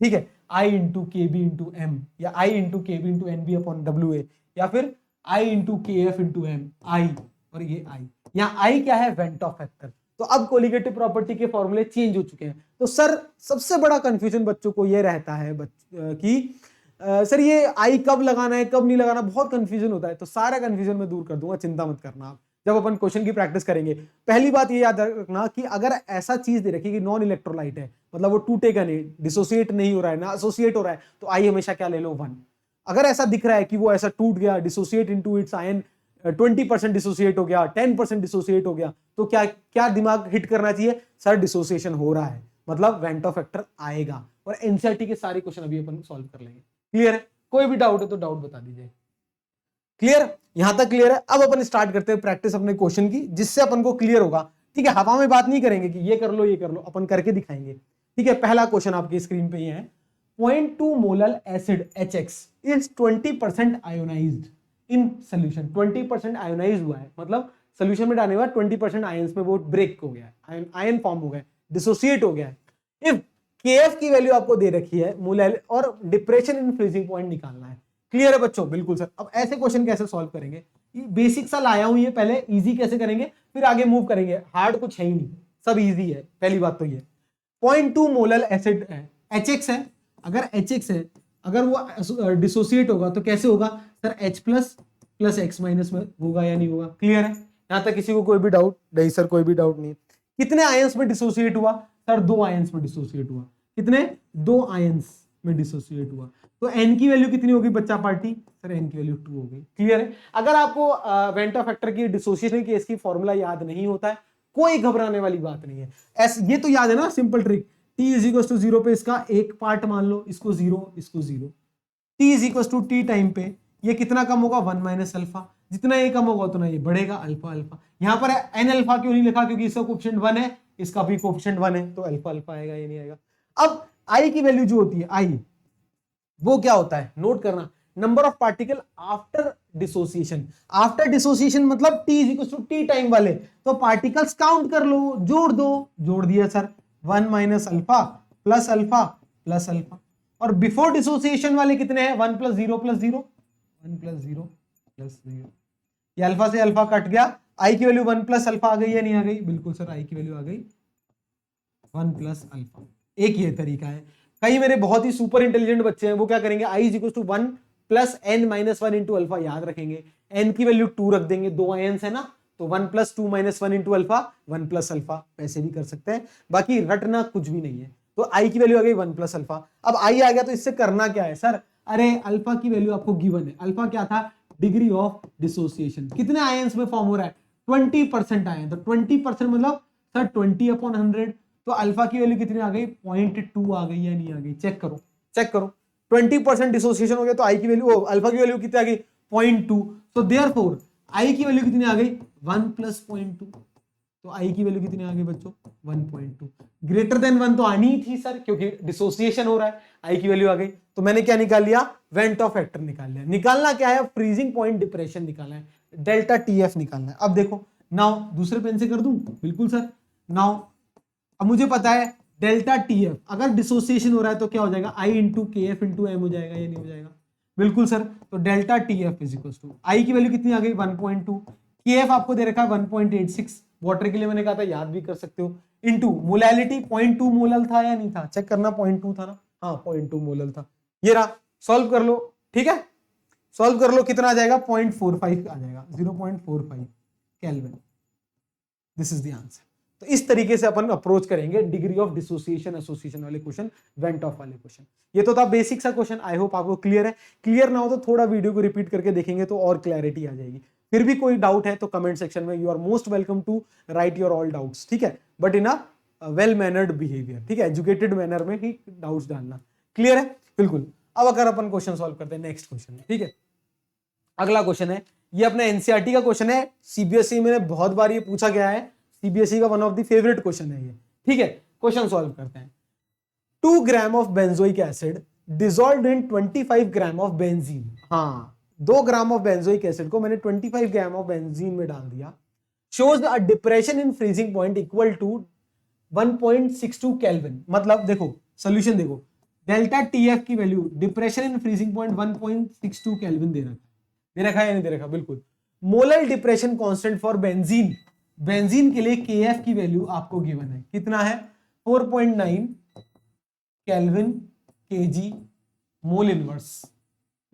A: ठीक है, I into KB into M, या I into KB into NB upon WA, या फिर I into KF into M, I, और ये I। यहाँ I क्या है, वेंट ऑफ फैक्टर। तो अब कोलिगेटिव प्रॉपर्टी के फॉर्मूले चेंज हो चुके हैं। तो सर सबसे बड़ा कंफ्यूजन बच्चों को ये रहता है कि सर ये आई कब लगाना है कब नहीं लगाना, बहुत कंफ्यूजन होता है। तो सारा कंफ्यूजन मैं दूर कर दूंगा, चिंता मत करना आप, जब अपन क्वेश्चन की प्रैक्टिस करेंगे। पहली बात ये याद रखना कि अगर ऐसा चीज दे रखी कि नॉन इलेक्ट्रोलाइट है, मतलब वो टूटेगा नहीं, डिसोसिएट नहीं हो रहा है ना एसोसिएट हो रहा है, तो आई हमेशा क्या ले लो 1। अगर ऐसा दिख रहा है कि वो ऐसा टूट गया, dissociate into its ion 20% dissociate हो गया, 10% डिसोसिएट हो गया, तो क्या क्या दिमाग हिट करना चाहिए, सर डिसोसिएशन हो रहा है, मतलब वेंट ऑफ फैक्टर आएगा। और एनसीईआरटी के सारे क्वेश्चन अभी अपन सॉल्व कर लेंगे। क्लियर है, कोई भी डाउट है तो डाउट बता दीजिए। क्लियर, यहां तक क्लियर है। अब अपन स्टार्ट करते हैं प्रैक्टिस अपने क्वेश्चन की, जिससे अपन को क्लियर होगा। ठीक है, हवा में बात नहीं करेंगे कि ये कर लो ये कर लो, अपन करके दिखाएंगे। ठीक है, पहला क्वेश्चन आपकी स्क्रीन पे ये है, 0.2 molal acid HX is 20% ionized in solution. 20% ionize हुआ है, मतलब सोल्यूशन में डालने के बाद 20% आयंस में वो ब्रेक हो गया है, आयन फॉर्म हो गया, डिसोसिएट हो गया है। इफ KF की वैल्यू आपको दे रखी है मोलल, और डिप्रेशन इन फ्रीजिंग पॉइंट निकालना है। क्लियर है बच्चों, बिल्कुल सर। अब ऐसे क्वेश्चन कैसे सॉल्व करेंगे, बेसिक सा लाया हूं ये, पहले इजी कैसे करेंगे फिर आगे मूव करेंगे। हार्ड कुछ है ही नहीं, सब इजी है। पहली बात तो ये 0.2 मोलल एसिड है, HX है। अगर HX है, अगर वो डिसोसिएट होगा तो कैसे होगा sir, H plus plus X minus में होगा या नहीं होगा। क्लियर है, यहां तक किसी को कोई भी डाउट नहीं सर, कोई भी डाउट नहीं। कितने आयंस में डिसोसिएट हुआ सर, 2 आयंस में डिसोसिएट हुआ। कितने, 2 आयंस में डिसोसिएट हुआ। तो n की वैल्यू कितनी होगी बच्चा पार्टी, सर n की वैल्यू 2 हो गई। क्लियर है। अगर आपको वेंट ऑफ फैक्टर की डिसोसिएशन केस की फॉर्मूला याद नहीं होता है, कोई घबराने वाली बात नहीं है। ये तो याद है ना, simple trick, t is equal to 0 पे इसका एक पार्ट मान लो, इसको 0 इसको 0, t is equal to t time पे ये कितना कम होगा, 1 माइनस अल्फा। जितना ये कम होगा उतना ये बढ़ेगा, अल्फा अल्फा। यहां पर n अल्फा क्यों नहीं लिखा, क्योंकि इसका कोएफिशिएंट 1 है, इसका भी कोएफिशिएंट 1 है, तो अल्फा अल्फा आएगा, ये नहीं आएगा। अब i की वैल्यू जो होती है i, वो क्या होता है, नोट करना, number of particle after dissociation. After dissociation मतलब t is equal to t time वाले, तो पार्टिकल्स काउंट कर लो, जोड़ दो, जोड़ दिया sir, 1 minus alpha plus alpha plus alpha. और बिफोर डिसोसिएशन वाले कितने हैं, 1 प्लस 0 प्लस 0, 1 प्लस 0 प्लस 0। ये अल्फा से अल्फा कट गया, i की वैल्यू 1 प्लस अल्फा आ गई या नहीं आ गई, बिल्कुल सर i की वैल्यू आ गई 1 प्लस अल्फा। एक ये तरीका है। कई मेरे बहुत ही सुपर इंटेलिजेंट बच्चे हैं, वो क्या करेंगे, i is equal to 1 plus n minus 1 into alpha याद रखेंगे, n की वैल्यू 2 रख देंगे, 2 आयंस है ना, तो 1 + 2 - 1 × अल्फा 1 + अल्फा, ऐसे भी कर सकते हैं, बाकी रटना कुछ भी नहीं है। तो आई की वैल्यू आ गई 1 + अल्फा। अब आई आ गया तो इससे करना क्या है सर, अरे अल्फा की वैल्यू आपको गिवन है, अल्फा क्या था, डिग्री ऑफ डिसोसिएशन, कितने आयंस में फॉर्म हो रहा है, 20% आयन, तो 20% मतलब सर 20/100, तो अल्फा की वैल्यू कितनी आ गई, 0.2 आ गई या नहीं आ गई, चेक करो, चेक करो, 20% डिसोसिएशन हो गया तो आई की वैल्यू, अल्फा की वैल्यू कितनी आ गई, 0.2, सो देयरफॉर आई की वैल्यू कितनी आ गई, 1 + 0.2, तो आई की वैल्यू कितनी आ गई बच्चों, 1.2, ग्रेटर देन 1 तो आनी ही थी सर, क्योंकि डिसोसिएशन हो रहा है, आई की वैल्यू आ गई, तो मैंने क्या निकाल लिया, वेंट ऑफ फैक्टर निकाल लिया। निकालना क्या है, फ्रीजिंग पॉइंट डिप्रेशन निकालना है, डेल्टा टीएफ निकालना है। अब देखो नाउ दूसरे पेन से कर दूं, बिल्कुल सर, नाउ अब मुझे पता है डेल्टा टीएफ, अगर डिसोसिएशन हो रहा है तो क्या हो जाएगा, आई इंटू के एफ इंटू एम हो जाएगा या नहीं हो जाएगा, बिल्कुल सर, तो delta TF is equal to, I की वैल्यू कितनी आ गई 1.2, के एफ आपको दे रखा है 1.86, वाटर के लिए मैंने कहा था याद भी कर सकते हो, इंटू मोलैलिटी 0.2 मोलल था या नहीं था, चेक करना, 0.2 था ना, हाँ 0.2 मोलल था, ये रहा, सॉल्व कर लो, ठीक है, सॉल्व कर लो, कितना आ जाएगा, 0.45 आ जाएगा, 0.45 kelvin, this is the answer. तो इस तरीके से अपन अप्रोच करेंगे डिग्री ऑफ डिसोसिएशन एसोसिएशन वाले क्वेश्चन, वेंट ऑफ वाले क्वेश्चन। ये तो था बेसिक सा क्वेश्चन, आई होप आपको क्लियर है। क्लियर ना हो तो थोड़ा वीडियो को रिपीट करके देखेंगे तो और क्लैरिटी आ जाएगी। फिर भी कोई डाउट है तो कमेंट सेक्शन में you are most welcome to write your all doubts, ठीक है, but in a well mannered behaviour, ठीक है, एजुकेटेड मैनर में ही डाउट्स डालना, क्लियर है, बिल्कुल। अब अगर अपन क्वेश्चन सॉल्व करते हैं नेक्स्ट क्वेश्चन, ठीक है, अगला क्वेश्चन है, ये अपना एनसीईआरटी का क्वेश्चन है, सीबीएसई में बहुत बार ये पूछा गया है, सीबीएसई का one of the favourite question है ये, ठीक है, क्वेश्चन सॉल्व करते हैं। 2 gram of benzoic acid dissolved in 25 gram of benzene, हाँ 2 ग्राम ऑफ बेंजोइक एसिड को मैंने 25 ग्राम ऑफ बेंजीन में डाल दिया, shows a depression in freezing point equal to 1.62 kelvin, मतलब देखो सॉल्यूशन देखो, delta t f value depression in freezing point 1.62 kelvin दे रखा है या नहीं दे रखा, बिल्कुल। Molar depression constant for benzene, benzene के लिए केएफ की वैल्यू आपको गिवन है, कितना है 4.9 kelvin kg mole inverse,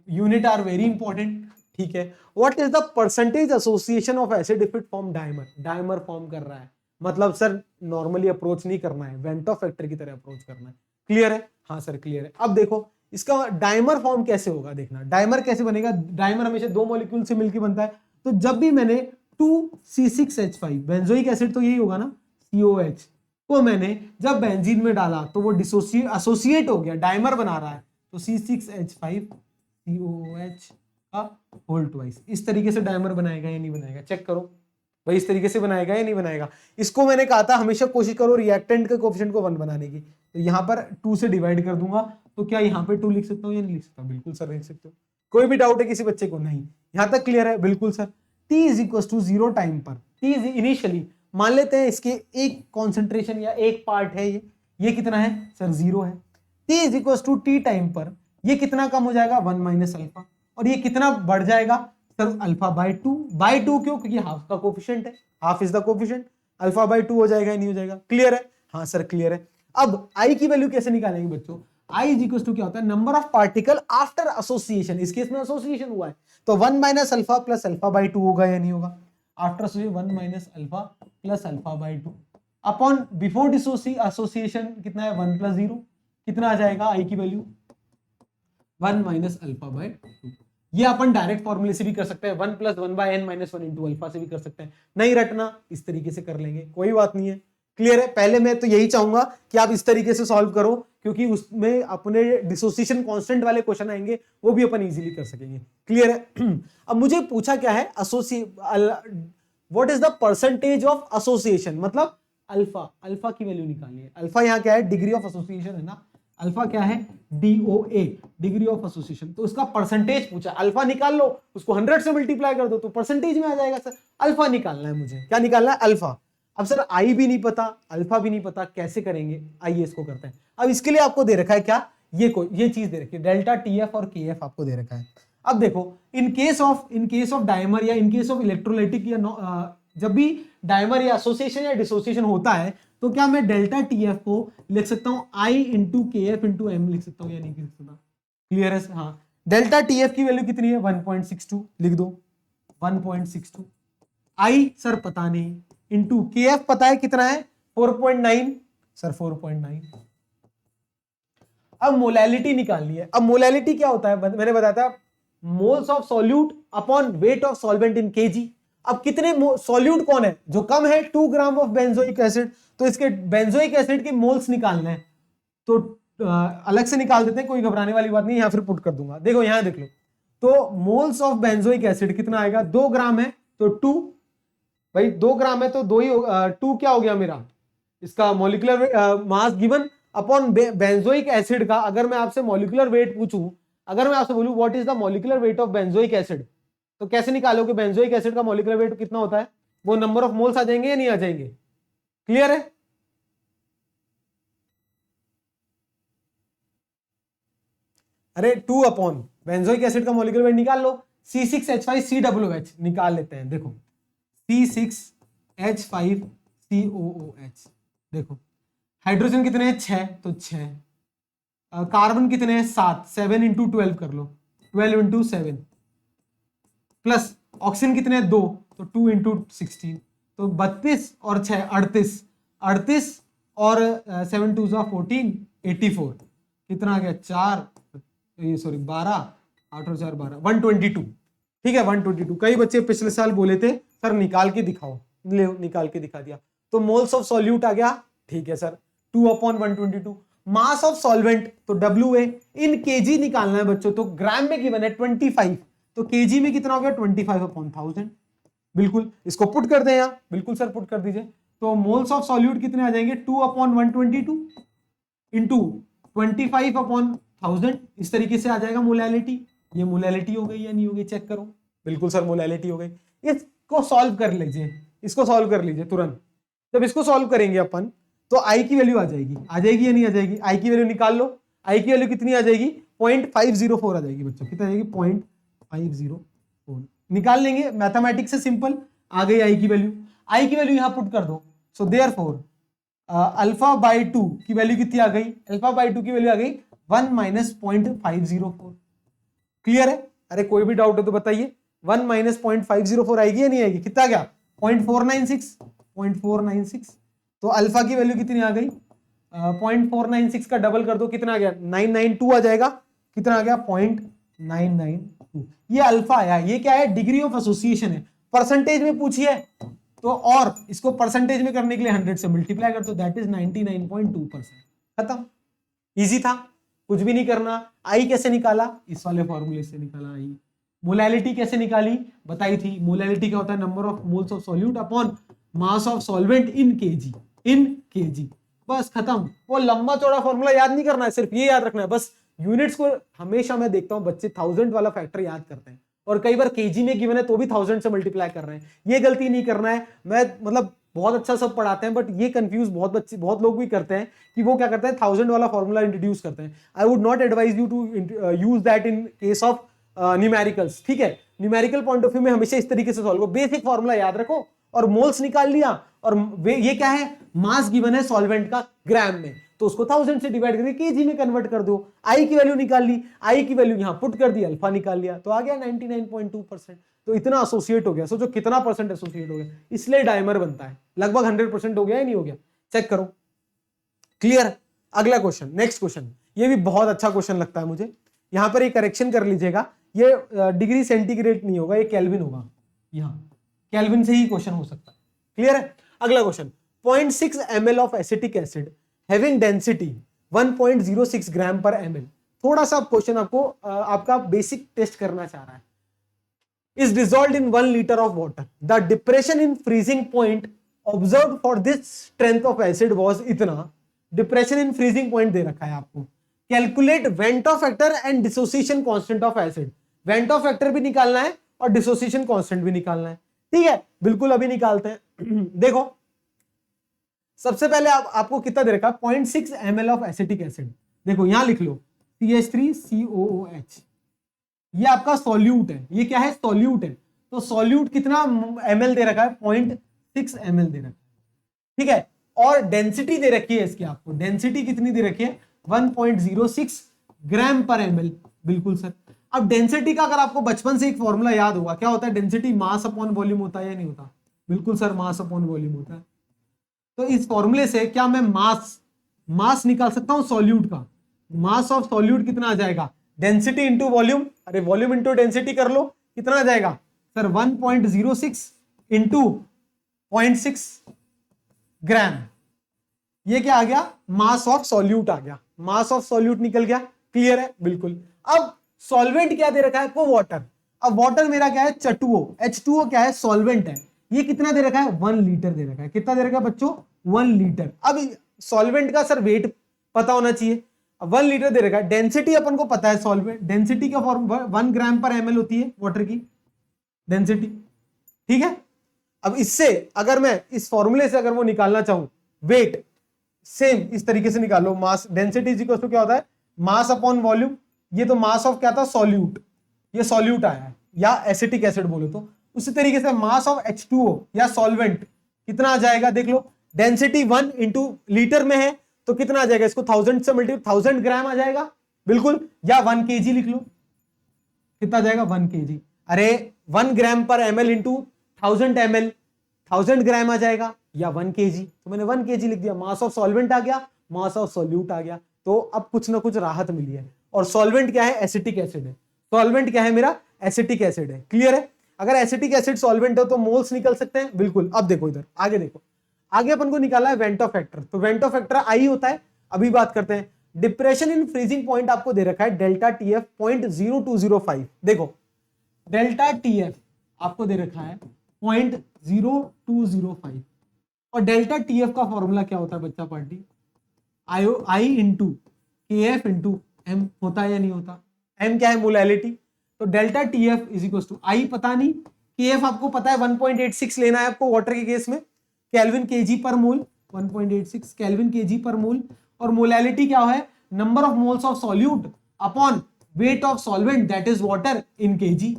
A: unit are very important, ठीक है। What is the percentage association of acid if it form dimer, dimer form कर रहा है, मतलब सर नॉर्मली अप्रोच नहीं करना है, वेंट ऑफ फैक्टर की तरह अप्रोच करना है, क्लियर है, हाँ सर क्लियर है। अब देखो इसका डायमर फॉर्म कैसे होगा, देखना डायमर कैसे बनेगा, डायमर हमेशा 2 मॉलिक्यूल से मिलकर बनता है, तो जब भी मैंने 2C6H5 बेंजोइक एसिड तो यही होगा ना, COH को मैंने जब बेंजीन में डाला तो वो एसोसिएट हो गया, डायमर बना रहा है, तो C6H5 COOH का होल ट्वाइस, इस तरीके से डायमर बनाएगा या नहीं बनाएगा, चेक करो भाई, इस तरीके से बनाएगा या नहीं बनाएगा। इसको मैंने कहा था हमेशा कोशिश करो रिएक्टेंट के कोएफिशिएंट को 1 बनाने की, तो यहाँ पर 2 से डिवाइड कर दूंगा, तो क्या यहाँ पे 2 लिख सकता हूँ या नहीं लिख सकता, बिल्कुल सर लिख सकते हो, कोई भी डाउट है किसी बच्चे को, नहीं, यहाँ तक क्लियर है, बिल्कुल सर। T = 0 टाइम पर, T इनिशियली मान लेते हैं इसके एक कॉन्सेंट्रेशन या एक पार्ट है, ये कितना है सर 0 है, T = T टाइम पर ये कितना कम हो जाएगा 1 - अल्फा, और ये कितना बढ़ जाएगा सर अल्फा बाय 2 क्यों, क्योंकि हाफ का कोफिशिएंट है, half is the coefficient, alpha by 2 हो जाएगा या नहीं हो जाएगा, क्लियर है, हाँ सर क्लियर है। अब आई की वैल्यू कैसे निकालेंगे बच्चों, आई = क्या होता है, number of particle after association, इस केस में एसोसिएशन हुआ है तो 1 - अल्फा प्लस अल्फा बाय 2 होगा या नहीं होगा, after association 1 - alpha plus alpha bye 2 upon before association कितना है 1 + 0, कितना आ जाएगा आई की वैल्यू 1 - अल्फा बाय 2, ये अपन डायरेक्ट फॉर्मूले से भी कर सकते हैं, 1 + 1/n - 1 × अल्फा से भी कर सकते हैं, नहीं रटना इस तरीके से कर लेंगे, कोई बात नहीं है, क्लियर है। पहले मैं तो यही चाहूंगा कि आप इस तरीके से सॉल्व करो, क्योंकि उसमें अपने डिसोसिएशन कांस्टेंट वाले क्वेश्चन आएंगे, वो भी अपन इजीली कर सकेंगे, क्लियर है। अब मुझे पूछा क्या है, what is the percentage of association, मतलब अल्फा, अल्फा की वैल्यू निकालनी है, अल्फा यहाँ क्या है, डिग्री ऑफ एसोसिएशन है ना, अल्फा क्या है DOA, डिग्री ऑफ एसोसिएशन, तो उसका परसेंटेज पूछा, अल्फा निकाल लो, उसको 100 से मल्टीप्लाई कर दो तो परसेंटेज में आ जाएगा सर, अल्फा निकालना है मुझे, क्या निकालना है अल्फा। अब सर आई भी नहीं पता, अल्फा भी नहीं पता, कैसे करेंगे, आइए इसको करते हैं। अब इसके लिए आपको दे रखा है क्या, ये चीज दे रखी है, डेल्टा TF और KF आपको दे रखा है। अब देखो इन केस ऑफ डायमर या इन केस ऑफ इलेक्ट्रोलाइटिक या जब भी डायमर या एसोसिएशन या डिसोसिएशन होता है तो क्या मैं डेल्टा TF को लिख सकता हूं I × KF × M लिख सकता हूं या नहीं लिख सकता, क्लियर है, हाँ डेल्टा TF की वैल्यू कितनी है 1.62, लिख दो 1.62, आई सर पता नहीं, इंटू के एफ पता है कितना है 4.9 सर 4.9। अब मोलैलिटी निकालनी है। अब मोलैलिटी क्या होता है मैंने बताया था, moles of solute upon weight of solvent in KG. अब कितने सॉल्यूट कौन है जो कम है, 2 ग्राम ऑफ बेंजोइक एसिड, तो इसके बेंजोइक एसिड के मोल्स निकालने हैं। तो अलग से निकाल देते हैं, कोई घबराने वाली बात नहीं, यहां फिर पुट कर दूंगा। देखो यहां देख लो, तो मोल्स ऑफ बेंजोइक एसिड कितना आएगा, 2 ग्राम है तो 2, भाई 2 ग्राम है तो 2 ही 2 क्या हो गया मेरा, इसका molecular mass given upon benzoic acid का। अगर मैं आपसे मॉलिक्यूलर वेट पूछूं, अगर मैं आपसे बोलूं what is the molecular weight of benzoic acid, तो कैसे निकालोगे बेंजोइक एसिड का मॉलिक्यूलर वेट कितना होता है, वो नंबर ऑफ मोल्स आ जाएंगे या नहीं आ जाएंगे, क्लियर है? अरे 2 अपॉन बेंजोइक एसिड का मॉलिक्यूलर वेट निकाल लो, C6H5COOH निकाल लेते हैं। देखो C6H5COOH, देखो हाइड्रोजन कितने हैं 6, तो 6, कार्बन कितने हैं 7, 7 इंटू 12 कर लो, 12 इंटू 7, प्लस ऑक्सीजन कितने हैं 2, तो 2 इंटू 16, तो 32 और 6 38, 38 और 7 2 14, 84, कितना आ गया 4, ये सॉरी 12, 8 और 4 12, 122, ठीक है 122। कई बच्चे पिछले साल बोले थे सर निकाल के दिखाओ, ले निकाल के दिखा दिया। तो मोल्स ऑफ सॉल्यूट आ गया, ठीक है sir 2 upon 122। Mass of solvent तो WA इन केजी निकालना है बच्चों, तो ग्राम में गिवन है 25, तो केजी में कितना हो गया 25 अपॉन 1000। बिल्कुल इसको पुट कर दें यहां, बिल्कुल सर पुट कर दीजिए। तो मोल्स ऑफ सॉल्यूट कितने आ जाएंगे 2 अपॉन 122 इंटू 25 अपॉन 1000, इस तरीके से आ जाएगा मोलैलिटी। ये मोलैलिटी हो गई या नहीं हो गई, चेक करो। बिल्कुल सर मोलैलिटी हो गई। इसको सॉल्व कर लीजिए, इसको सॉल्व कर लीजिए तुरंत। जब इसको सॉल्व करेंगे अपन तो आई की वैल्यू आ जाएगी या नहीं आ जाएगी, आई की वैल्यू निकाल लो। आई की वैल्यू कितनी आ जाएगी 0.504 आ जाएगी बच्चों, कितना आ जाएगी 0.504 निकाल लेंगे, मैथमेटिक्स से सिंपल आ गई आई की वैल्यू। आई की वैल्यू यहां पुट कर दो, सो देयरफॉर अल्फा बाई 2 की वैल्यू कितनी आ गई, अल्फा बाई 2 की वैल्यू आ गई 1 माइनस 0.504। क्लियर है? अरे कोई भी डाउट हो तो बताइए, 1 माइनस 0.504 आएगी या नहीं आएगी, कितना आ गया 0.496। तो अल्फा की वैल्यू कितनी आ गई 0.496 का डबल कर दो, कितना आ गया 992 आ जाएगा, कितना आ गया 0.992। ये अल्फा आया, ये क्या है डिग्री ऑफ एसोसिएशन है। परसेंटेज में पूछिए तो, और इसको परसेंटेज में करने के लिए 100 से मल्टीप्लाई कर दो, दैट इज 99.2%। खत्म, इजी था, कुछ भी नहीं करना। आई कैसे निकाला, इस वाले फॉर्मूले से निकाला। आई मोलैलिटी कैसे निकाली बताई थी, मोलैलिटी क्या होता है number of moles of solute upon mass of solvent in KG. बस खत्म। वो लंबा चौड़ा फॉर्मूला याद नहीं करना है, सिर्फ ये याद रखना है बस। यूनिट्स को हमेशा मैं देखता हूं बच्चे 1000 वाला फैक्टर याद करते हैं, और कई बार केजी में गिवन है तो भी 1000 से मल्टीप्लाई कर रहे हैं। ये गलती नहीं करना है। मैं मतलब बहुत अच्छा सब पढ़ाते हैं, बट ये कंफ्यूज बहुत लोग भी करते हैं कि वो क्या करते हैं 1000 वाला फॉर्मूला इंट्रोड्यूस करते हैं। I would not advise you to use that in case of numericals, ठीक है। न्यूमेरिकल पॉइंट ऑफ व्यू में हमेशा इस तरीके से सॉल्व करो, बेसिक फॉर्मूला याद रखो और मोल्स निकाल लिया, और ये क्या है मास गिवन है सॉल्वेंट का ग्राम में, तो उसको 1000 से डिवाइड करके केजी में कन्वर्ट कर दो। आई की वैल्यू निकाल ली, आई की वैल्यू यहां पुट कर दी, अल्फा निकाल लिया, तो आ गया 99.2%। तो इतना एसोसिएट हो गया, सोचो कितना परसेंट एसोसिएट हो गया, इसलिए डायमर बनता है। लगभग 100% हो गया या नहीं हो गया, चेक करो। क्लियर? अगला क्वेश्चन, नेक्स्ट क्वेश्चन, ये भी बहुत अच्छा क्वेश्चन लगता है मुझे। यहां पर एक करेक्शन कर लीजिएगा, ये डिग्री सेंटीग्रेड नहीं होगा, ये केल्विन होगा, यहां केल्विन से ही क्वेश्चन हो सकता है। क्लियर है? अगला question, 0.6 ml of acetic acid having density 1.06 ग्राम पर ml। थोड़ा सा क्वेश्चन आपको आपका बेसिक टेस्ट करना चाह रहा है। is dissolved in 1 liter of water. The depression in freezing point observed for this strength of acid was इतना। डिप्रेशन इन फ्रीजिंग पॉइंट दे रखा है आपको। Calculate van't Hoff factor and dissociation constant of acid. Vento factor भी निकालना है और dissociation constant भी निकालना है, ठीक है। बिल्कुल अभी निकालते हैं। देखो सबसे पहले आपको कितना दे रखा है 0.6 ml ऑफ एसिटिक एसिड। देखो यहां लिख लो CH3COOH, ये आपका सॉल्यूट है। ये क्या है सॉल्यूट है, तो सॉल्यूट कितना ml दे रखा है 0.6 ml दे रखा है, ठीक है। और डेंसिटी दे रखी है इसकी, आपको डेंसिटी कितनी दे रखी है 1.06 ग्राम पर ml। बिल्कुल सर। अब डेंसिटी का अगर आपको बचपन से एक फॉर्मूला याद होगा, क्या होता है डेंसिटी मास अपॉन वॉल्यूम होता है या नहीं होता, बिल्कुल सर, मास अपॉन वॉल्यूम होता है। तो इस फॉर्मूले से क्या मैं मास निकाल सकता हूं सॉल्यूट का? मास ऑफ सॉल्यूट कितना आ जाएगा? डेंसिटी इंटू वॉल्यूम, अरे वॉल्यूम इंटू डेंसिटी कर लो, कितना आ जाएगा सर? 1.06 इंटू 0.6 ग्राम। ये क्या आ गया? मास ऑफ सॉल्यूट आ गया, मास ऑफ सॉल्यूट निकल गया। क्लियर है? बिल्कुल। अब सॉल्वेंट क्या दे रखा है आपको? वाटर। अब वाटर मेरा क्या है? H2O। H2O क्या है? सॉल्वेंट है। ये कितना दे रखा है? 1 लीटर दे रखा है। कितना दे रखा है बच्चों? 1 लीटर। अब सॉल्वेंट का सर वेट पता होना चाहिए। अब 1 लीटर दे रखा है। डेंसिटी अपन को पता है, सॉल्वेंट डेंसिटी का फॉर्म 1 ग्राम पर ml होती है वाटर की डेंसिटी। ठीक है। अब इससे अगर मैं इस फॉर्मूले से अगर वो निकालना चाहूं वेट, सेम इस तरीके से निकालो। Mass density is equal to क्या होता है? Mass upon volume. ये तो मास ऑफ क्या था? सॉल्यूट। ये सॉल्यूट आया है, या एसिटिक एसिड बोलो तो। उसी तरीके से मास ऑफ H2O या सॉल्वेंट कितना आ जाएगा? देख लो, डेंसिटी 1 इंटू लीटर में है तो कितना आ जाएगा? इसको 1000 से मल्टीप्लाई, 1000 ग्राम आ जाएगा। बिल्कुल। या 1 kg लिख लो, कितना आ जाएगा? 1 kg। अरे 1 ग्राम पर ml इंटू 1000 ml, 1000 ग्राम आ जाएगा, या 1 kg। तो मैंने 1 kg लिख दिया। मास ऑफ सॉल्वेंट आ गया, मास ऑफ सॉल्यूट आ गया। तो अब कुछ ना कुछ राहत मिली है। और सॉल्वेंट क्या है? एसिटिक एसिड है। सॉल्वेंट क्या है मेरा? एसिटिक एसिड है। क्लियर है? अगर एसिटिक एसिड सॉल्वेंट हो तो मोल्स निकल सकते हैं। बिल्कुल। अब देखो इधर आगे देखो, आगे अपन को निकाला है वेंटो फैक्टर। तो वेंटो फैक्टर आई होता है। अभी बात करते हैं डिप्रेशन इन फ्रीजिंग पॉइंट। आपको दे रखा है डेल्टा टीएफ 0.0205। देखो डेल्टा टीएफ आपको दे रखा है 0.0205। और डेल्टा टीएफ का फॉर्मूला क्या होता है बच्चा पार्टी? आई इंटू के एफ इंटू एम होता है या नहीं होता? एम क्या है? मोलैलिटी। तो delta TF is equal to I पता नहीं, के एफ आपको पता है 1.86 लेना है आपको वाटर के केस में, केल्विन केजी पर मोल। 1.86 केल्विन केजी पर मोल। और मोलैलिटी क्या है? Number of moles of solute upon weight of solvent that is water in KG.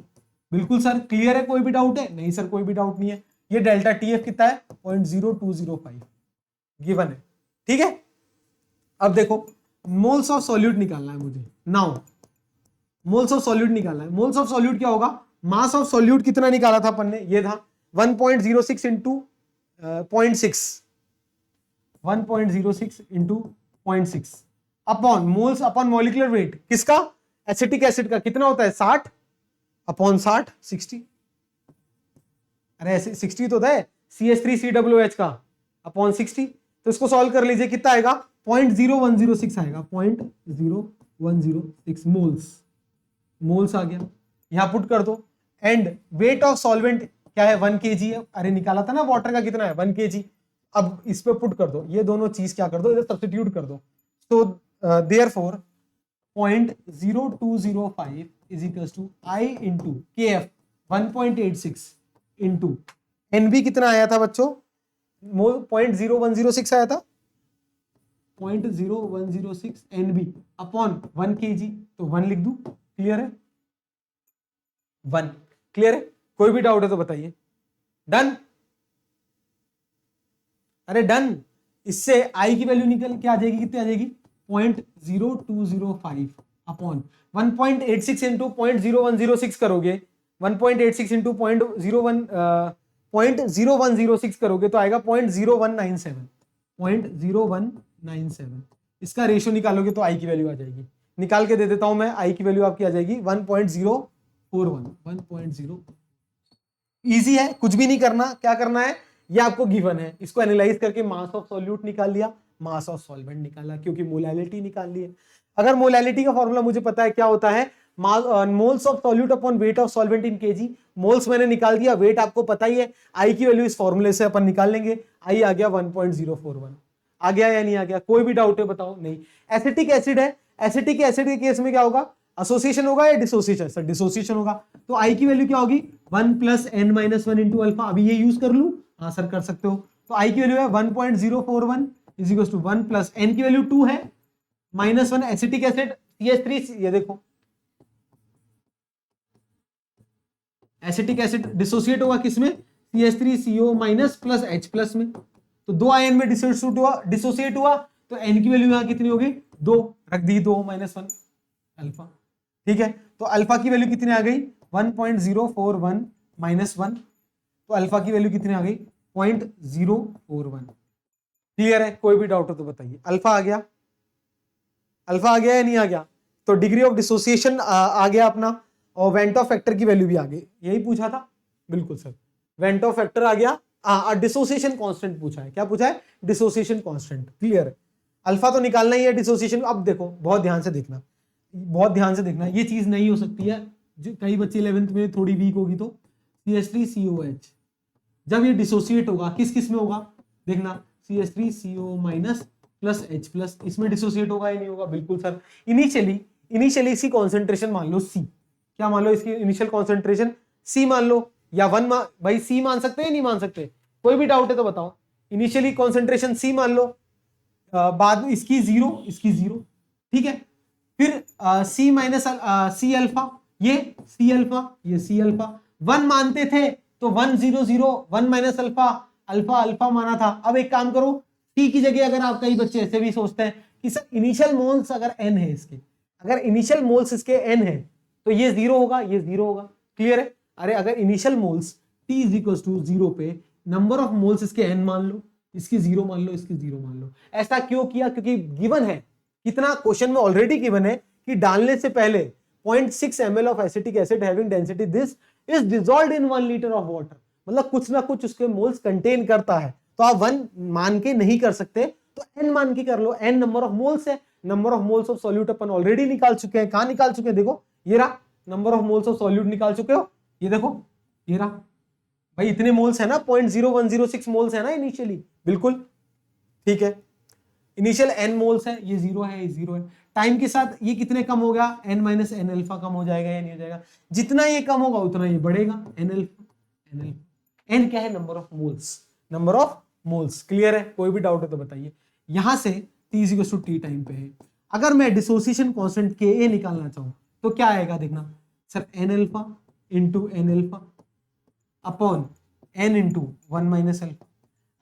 A: बिल्कुल सर। क्लियर है? कोई भी डाउट है? नहीं सर, कोई भी डाउट नहीं है। ये डेल्टा टीएफ कितना है? 0.0205 गिवन है। ठीक है। अब देखो मोल्स ऑफ सॉल्यूट निकालना है मुझे। नाउ मोल्स ऑफ सॉल्यूट निकालना है। मोल्स ऑफ सॉल्यूट क्या होगा? मास ऑफ सॉल्यूट कितना निकाला था अपन ने? ये था 1.06 into 0.6, 1.06 into 0.6 upon moles upon molecular weight किसका? एसिटिक एसिड का। कितना होता है? 60 अपॉन 60, 60। अरे ऐसे 60 तो होता है CH3COOH का अपॉन 60। तो इसको सॉल्व कर लीजिए, कितना आएगा? 0.0106 आएगा, 0.0106 मोल्स। मोल्स आ गया, यहां पुट कर दो। एंड वेट ऑफ सॉल्वेंट क्या है? 1 kg है। अरे निकाला था ना वाटर का, कितना है? 1 kg। अब इस पे पुट कर दो, ये दोनों चीज क्या कर दो? इधर सब्स्टिट्यूट कर दो। तो therefore 0.0205 is equal to i into के एफ 1.86 इंटू एनबी कितना आया था बच्चों? 0.0106 आया था, 0.0106 एनबी अपॉन 1 kg। तो 1 लिख दूं। क्लियर है? 1। क्लियर है? कोई भी डाउट है तो बताइए। डन? अरे डन। इससे आई की वैल्यू निकल के आ जाएगी, कितनी आ जाएगी? 0.0205 अपॉन 1.86 इंटू 0.0106 करोगे, 1.86 इंटू 0.0106 करोगे तो आएगा 0.0197, 0.0197। इसका रेशियो निकालोगे तो आई की वैल्यू आ जाएगी। निकाल के दे देता हूं मैं। आई की वैल्यू आपकी आ जाएगी 1.041, 1.0। इजी है, कुछ भी नहीं करना। क्या करना है? ये आपको गिवन है, इसको एनालाइज करके मास ऑफ सॉल्यूट निकाल लिया, मास ऑफ सॉल्वेंट निकाला, क्योंकि मोलैलिटी निकाल ली है। अगर मोलैलिटी का फॉर्मूला मुझे पता है क्या होता है, moles of solute upon weight of solvent in KG. Moles मैंने निकाल दिया, वेट आपको पता ही है। आई की वैल्यू इस फॉर्मूले से अपन निकाल लेंगे। आई आ गया 1.041। आ गया या नहीं आ गया? कोई भी डाउट है बताओ? नहीं। एसिटिक एसिड है, एसिटिक एसिड के केस में क्या होगा? एसोसिएशन होगा या डिसोसिएशन? सर डिसोसिएशन होगा। तो आई की वैल्यू क्या होगी? 1 + n-1 इंटू अल्फा। अभी ये यूज कर लूं? हाँ सर कर सकते हो। तो आई की वैल्यू है 1.041 इज इक्वल टू 1 + n की वैल्यू 2 है, -1 एसिटिक एसिड CH3। ये देखो एसिटिक एसिड डिसोसिएट होगा किसमें? CH3CO- + H+ में। तो 2 आयन में डिसोसिएट हुआ तो n की वैल्यू यहां कितनी होगी? 2 रख दी, 2 - 1 अल्फा। ठीक है। तो अल्फा की वैल्यू कितनी आ गई? 1.041 - 1 तो अल्फा की वैल्यू कितनी आ गई 0.041। क्लियर है? कोई भी डाउट हो तो बताइए। अल्फा आ गया, अल्फा आ गया या नहीं आ गया? तो डिग्री ऑफ डिसोसिएशन आ गया अपना, और वेंट ऑफ फैक्टर की वैल्यू भी आ गई। यही पूछा था, बिल्कुल सर, वेंट ऑफ फैक्टर आ गया। डिसोसिएशन कांस्टेंट पूछा है। क्या पूछा है? Dissociation constant. क्लियर है? अल्फा तो निकालना ही है, डिसोसिएशन। अब देखो, बहुत ध्यान से देखना, बहुत ध्यान से देखना, ये चीज नहीं हो सकती है। जो कई बच्चे 11th में थोड़ी वीक होगी, तो CH3COH जब ये डिसोसिएट होगा किस किस में होगा, देखना, CH3CO minus plus H plus, इसमें डिसोसिएट होगा या नहीं होगा? बिल्कुल सर। इनिशियली इसकी कॉन्सेंट्रेशन मान लो C। क्या मान लो? इसकी इनिशियल कॉन्सेंट्रेशन C मान लो, या भाई C मान सकते हैं नहीं मान सकते? कोई भी डाउट है तो बताओ। इनिशियली कॉन्सेंट्रेशन C मान लो, बाद में इसकी जीरो, ठीक है। फिर C माइनस C अल्फा, ये C अल्फा, ये C अल्फा, 1 मानते थे तो 1 0 0, 1 माइनस अल्फा, अल्फा अल्फा माना था। अब एक काम करो, T की जगह, अगर आप, कई बच्चे ऐसे भी सोचते हैं कि सर इनिशियल मोल्स अगर n है इसके, अगर इनिशियल मोल्स इसके n है तो ये 0 होगा, ये 0 होगा। क्लियर है? अरे अगर initial moles T is equal to 0 पे नंबर ऑफ मोल्स इसके n मान लो, इसकी 0 मान लो, इसकी 0 मान लो। ऐसा क्यों किया? क्योंकि गिवन है, कितना क्वेश्चन में ऑलरेडी गिवन है कि डालने से पहले 0.6 ml of acetic acid having density this is dissolved in 1 litre of water. मतलब कुछ ना कुछ उसके मोल्स कंटेन करता है। तो आप 1 मान के नहीं कर सकते, तो n मान के कर लो। n नंबर ऑफ मोल्स है, number of moles of solute upon already निकाल चुके हैं। कहां निकाल चुके हैं? देखो, ये रहा, number of moles of solute निकाल चुके हो, ये देखो, ये रहा भाई, इतने मोल्स है ना, 0.0106 मोल्स है ना इनिशियली। बिल्कुल ठीक है, इनिशियल n मोल्स है, ये 0 है, ये 0 है। टाइम के साथ ये कितने कम हो गया? n माइनस n अल्फा कम हो जाएगा या नहीं हो जाएगा? जितना ये कम होगा उतना ये बढ़ेगा, n अल्फा, n क्या है? Number of moles, number of moles. Clear है? कोई भी डाउट है तो बताइए। यहां से t equal to t time पे है। अगर मैं डिसोसिएशन कांस्टेंट Ka निकालना चाहूं तो क्या आएगा? देखना sir, n alpha into n alpha upon n into 1 minus alpha.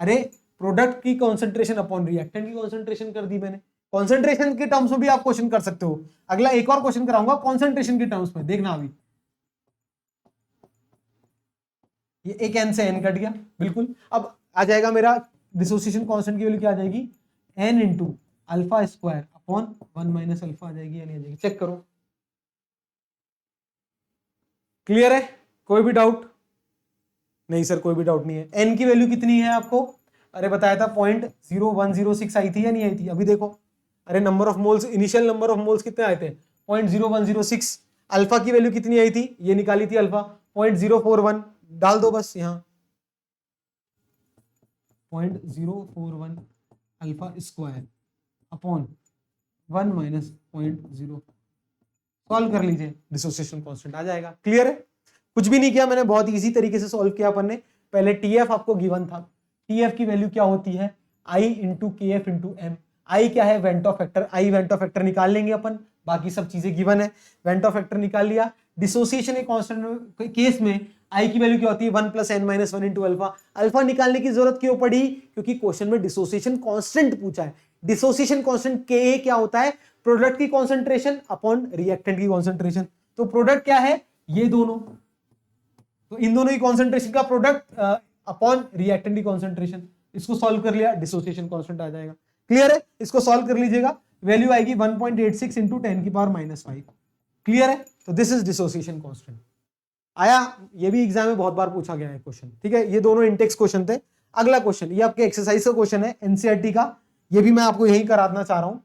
A: अरे प्रोडक्ट की कॉन्सेंट्रेशन अपॉन रिएक्टेंट की कॉन्सेंट्रेशन कर दी मैंने। कॉन्सेंट्रेशन के टर्म्स में भी आप क्वेश्चन कर सकते हो। अगला एक और क्वेश्चन कराऊंगा कॉन्सेंट्रेशन के टर्म्स में, देखना। अभी ये एक n से n कट गया, बिल्कुल। अब आ जाएगा मेरा डिसोसिएशन कांस्टेंट की वैल्यू क्या आ जाएगी? n into alpha square upon 1 minus alpha आ जाएगी या नहीं आ जाएगी? चेक करो। क्लियर है? कोई भी डाउट? नहीं सर, कोई भी डाउट नहीं है। n की वैल्यू कितनी है आपको? अरे बताया था 0.0106 आई थी या नहीं आई थी? अभी देखो, अरे number of moles, initial number of moles कितने आए थे? 0.0106। अल्फा की वैल्यू कितनी आई थी? ये निकाली थी अल्फा, 0.041। डाल दो बस यहां, 0.041 alpha square upon 1 minus 0.0, solve कर लीजिए, डिसोसिएशन कांस्टेंट आ जाएगा। क्लियर है? कुछ भी नहीं किया मैंने, बहुत इजी तरीके से सॉल्व किया अपन ने। पहले टीएफ आपको गिवन था, टीएफ की वैल्यू क्या होती है? आई इंटू के एफ इंटू एम। आई क्या है? Went of factor. I went of factor निकाल लेंगे अपन, बाकी सब चीजें गिवन है। वेंट ऑफ फैक्टर निकाल लिया। डिसोसिएशन एक कांस्टेंट केस में आई की वैल्यू क्या होती है? 1 plus n minus 1 into alpha. Alpha निकालने की जरूरत क्यों पड़ी? क्योंकि क्वेश्चन में डिसोसिएशन कांस्टेंट पूछा है। डिसोसिएशन कांस्टेंट के क्या होता है? प्रोडक्ट की कॉन्सेंट्रेशन अपॉन रिएक्टेंट की कॉन्सेंट्रेशन। तो प्रोडक्ट क्या है? ये दोनों, तो इन दोनों की कॉन्सेंट्रेशन का प्रोडक्ट अपॉन रिएक्टेंट की कॉन्सेंट्रेशन। इसको सॉल्व कर लिया, डिसोसिएशन कांस्टेंट आ जाएगा। क्लियर है? इसको सॉल्व कर लीजिएगा, वैल्यू आएगी 1.86 इंटू 10 की पावर -5। क्लियर है? तो दिस इज डिसोसिएशन कांस्टेंट। आया? ये भी एग्जाम में बहुत बार पूछा गया है क्वेश्चन। ठीक है, ये दोनों इंटेक्स क्वेश्चन थे। अगला क्वेश्चन, ये आपके एक्सरसाइज का क्वेश्चन है एनसीईआरटी का। ये भी मैं आपको यही कराना चाह रहा हूं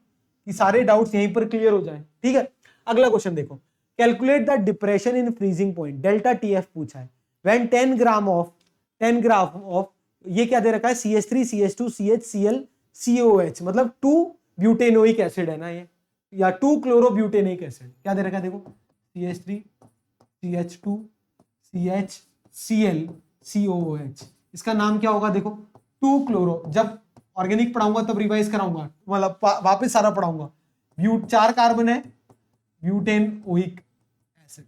A: कि सारे डाउट्स यहीं पर क्लियर हो जाए। ठीक है, अगला क्वेश्चन देखो, calculate the depression in freezing point, delta TF पूछा है। व्हेन 10 ग्राम ऑफ ये क्या दे रखा है? CH3 CH2 CHCl COH, मतलब 2 ब्यूटेनोइक एसिड है ना ये, या 2 क्लोरोब्यूटेनिक एसिड। क्या दे रखा है? देखो, CH3 CH2 CHCl COOH। इसका नाम क्या होगा? देखो, 2 क्लोरो। जब ऑर्गेनिक पढ़ाऊंगा तब रिवाइज कराऊंगा, मतलब वापस सारा पढ़ाऊंगा। 4 कार्बन है, ब्यूटेनोइक एसिड,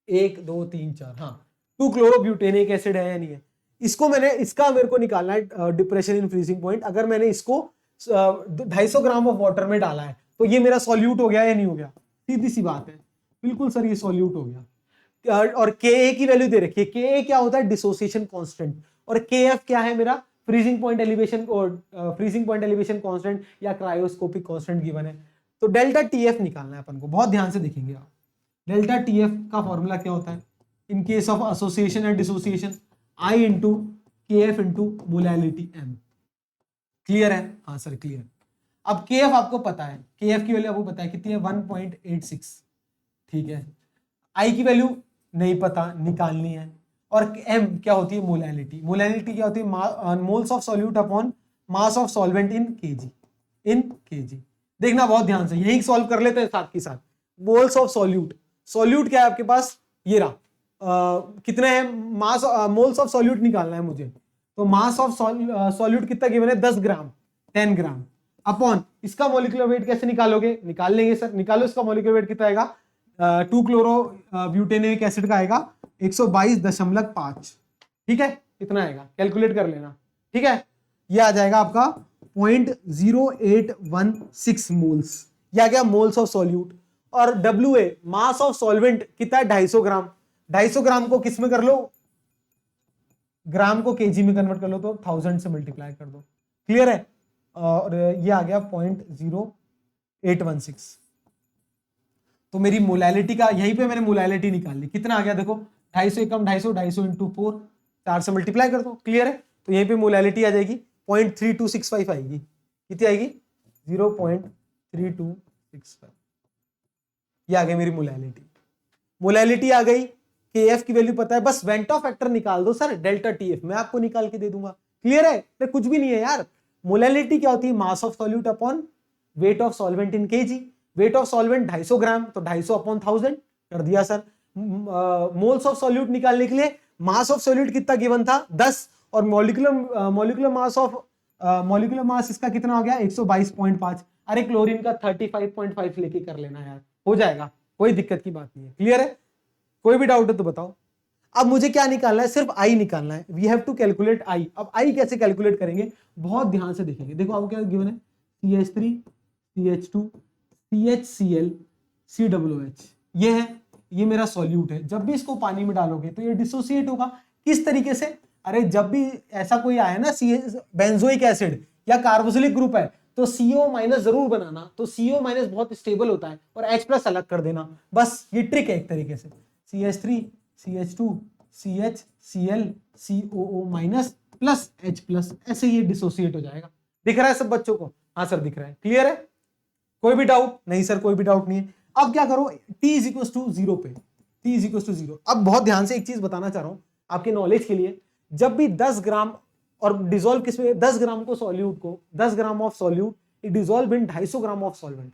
A: 1 2 3 4, हाँ 2 क्लोरोब्यूटेनिक एसिड है या नहीं है? इसको इसका मेरे को निकालना है डिप्रेशन इन फ्रीजिंग पॉइंट। अगर मैंने इसको 250 ग्राम ऑफ वाटर में डाला है तो ये मेरा सॉल्यूट हो गया या नहीं हो गया? सीधी सी बात है, बिल्कुल सर, ये सॉल्यूट हो गया। और के की वैल्यू दे रखी है। के क्या होता है? Dissociation constant. और के एफ क्या है मेरा? Freezing point elevation, freezing point elevation constant या क्रायोस्कोपिक कांस्टेंट गिवन है। तो डेल्टा टीएफ निकालना है अपन को, बहुत ध्यान से देखेंगे आप। डेल्टा टीएफ का फॉर्मूला क्या होता है in case of association and dissociation? I into के F into molality m. Clear है? हाँ सर क्लियर। अब के एफ आपको पता है, के एफ की वैल्यू आपको पता है कितनी है? 1.86। ठीक है, आई की वैल्यू नहीं पता, निकालनी है। और एम क्या होती है? मोलैलिटी। मोलैलिटी क्या होती है? Moles of solute upon mass of solvent in KG. In KG देखना बहुत ध्यान से, यही सॉल्व कर लेते हैं साथ के साथ। मोल्स ऑफ सॉल्यूट, सॉल्यूट क्या है आपके पास? ये रहा। कितने हैं? मास, मोल्स ऑफ सॉल्यूट निकालना है मुझे। तो मास ऑफ सॉल्यूट कितना गिवन है? 10 ग्राम, 10 ग्राम अपॉन इसका मॉलिक्यूलर वेट कैसे निकालोगे? निकाल लेंगे सर, निकालो। इसका मॉलिक्यूलर वेट कितना आएगा? 2 क्लोरो ब्यूटेनिक एसिड का आएगा 122.5। ठीक है, कितना आएगा? कैलकुलेट कर लेना। ठीक है, ये आ जाएगा आपका 0.0816 मोल्स। यह आ गया मोल्स ऑफ सॉल्यूट। और WA मास ऑफ सॉल्वेंट कितना है? 250 ग्राम। 250 ग्राम को किस में कर लो? ग्राम को केजी में कन्वर्ट कर लो, तो 1000 से मल्टीप्लाई कर दो। क्लियर है? और ये आ गया 0.0816। तो मेरी मोलैलिटी का, यहीं पे मैंने मोलैलिटी निकाल ली। कितना आ गया देखो? 250 एकम 250, 250 इंटू 4, 4 से मल्टीप्लाई कर दो। क्लियर है? तो यहीं पे मोलैलिटी आ जाएगी 0.3265 आएगी। कितनी आएगी? 0.3265। ये आ गई मेरी मोलैलिटी। मोलैलिटी आ गई, केएफ की वैल्यू पता है, बस वेंट ऑफ फैक्टर निकाल दो सर, डेल्टा टीएफ मैं आपको निकाल के दे दूंगा। क्लियर है? तो कुछ भी नहीं है यार। मोलैलिटी क्या होती है? Mass of solute upon weight of solvent in KG. Weight of solvent 250 ग्राम, तो 250 अपॉन 1000 कर दिया सर। मोल्स ऑफ सॉल्यूट निकालने के लिए मास ऑफ सॉल्यूट कितना गिवन था? 10, और मॉलिक्यूलर मास इसका कितना हो गया? 122.5। अरे क्लोरीन का 35.5 लेके कर लेना यार, हो जाएगा, कोई दिक्कत की बात नहीं है। क्लियर है? कोई भी डाउट है तो बताओ। अब मुझे क्या निकालना है? सिर्फ आई निकालना है। We have to calculate i. अब आई कैसे कैलकुलेट करेंगे? बहुत ध्यान से देखेंगे। देखो आपको क्या गिवन है? CH3 CH2 CHCl COOH। ये है, ये मेरा सॉल्यूट है। जब भी इसको पानी में डालोगे तो ये डिसोसिएट होगा। किस तरीके से? अरे जब भी ऐसा कोई आया ना, बेंजोइक एसिड या कार्बोक्सिलिक ग्रुप है, तो CO- जरूर बनाना। तो CO- बहुत स्टेबल होता है, और H+ अलग कर देना। बस ये ट्रिक है एक तरीके से। CH3 CH2 CHCl COO- plus H+, ऐसे ये डिसोसिएट हो जाएगा। दिख रहा है सब बच्चों को? हाँ सर दिख रहा है। क्लियर है? कोई भी डाउट? नहीं सर कोई भी डाउट नहीं है। अब क्या करो? T = 0 पे, T = 0। अब बहुत ध्यान से एक चीज बताना चाह रहा हूं आपके नॉलेज के लिए। जब भी 10 ग्राम, और डिसॉल्व किसमें? 10 ग्राम को सॉल्यूट को, 10 gram of solute dissolve in 250 gram of solvent,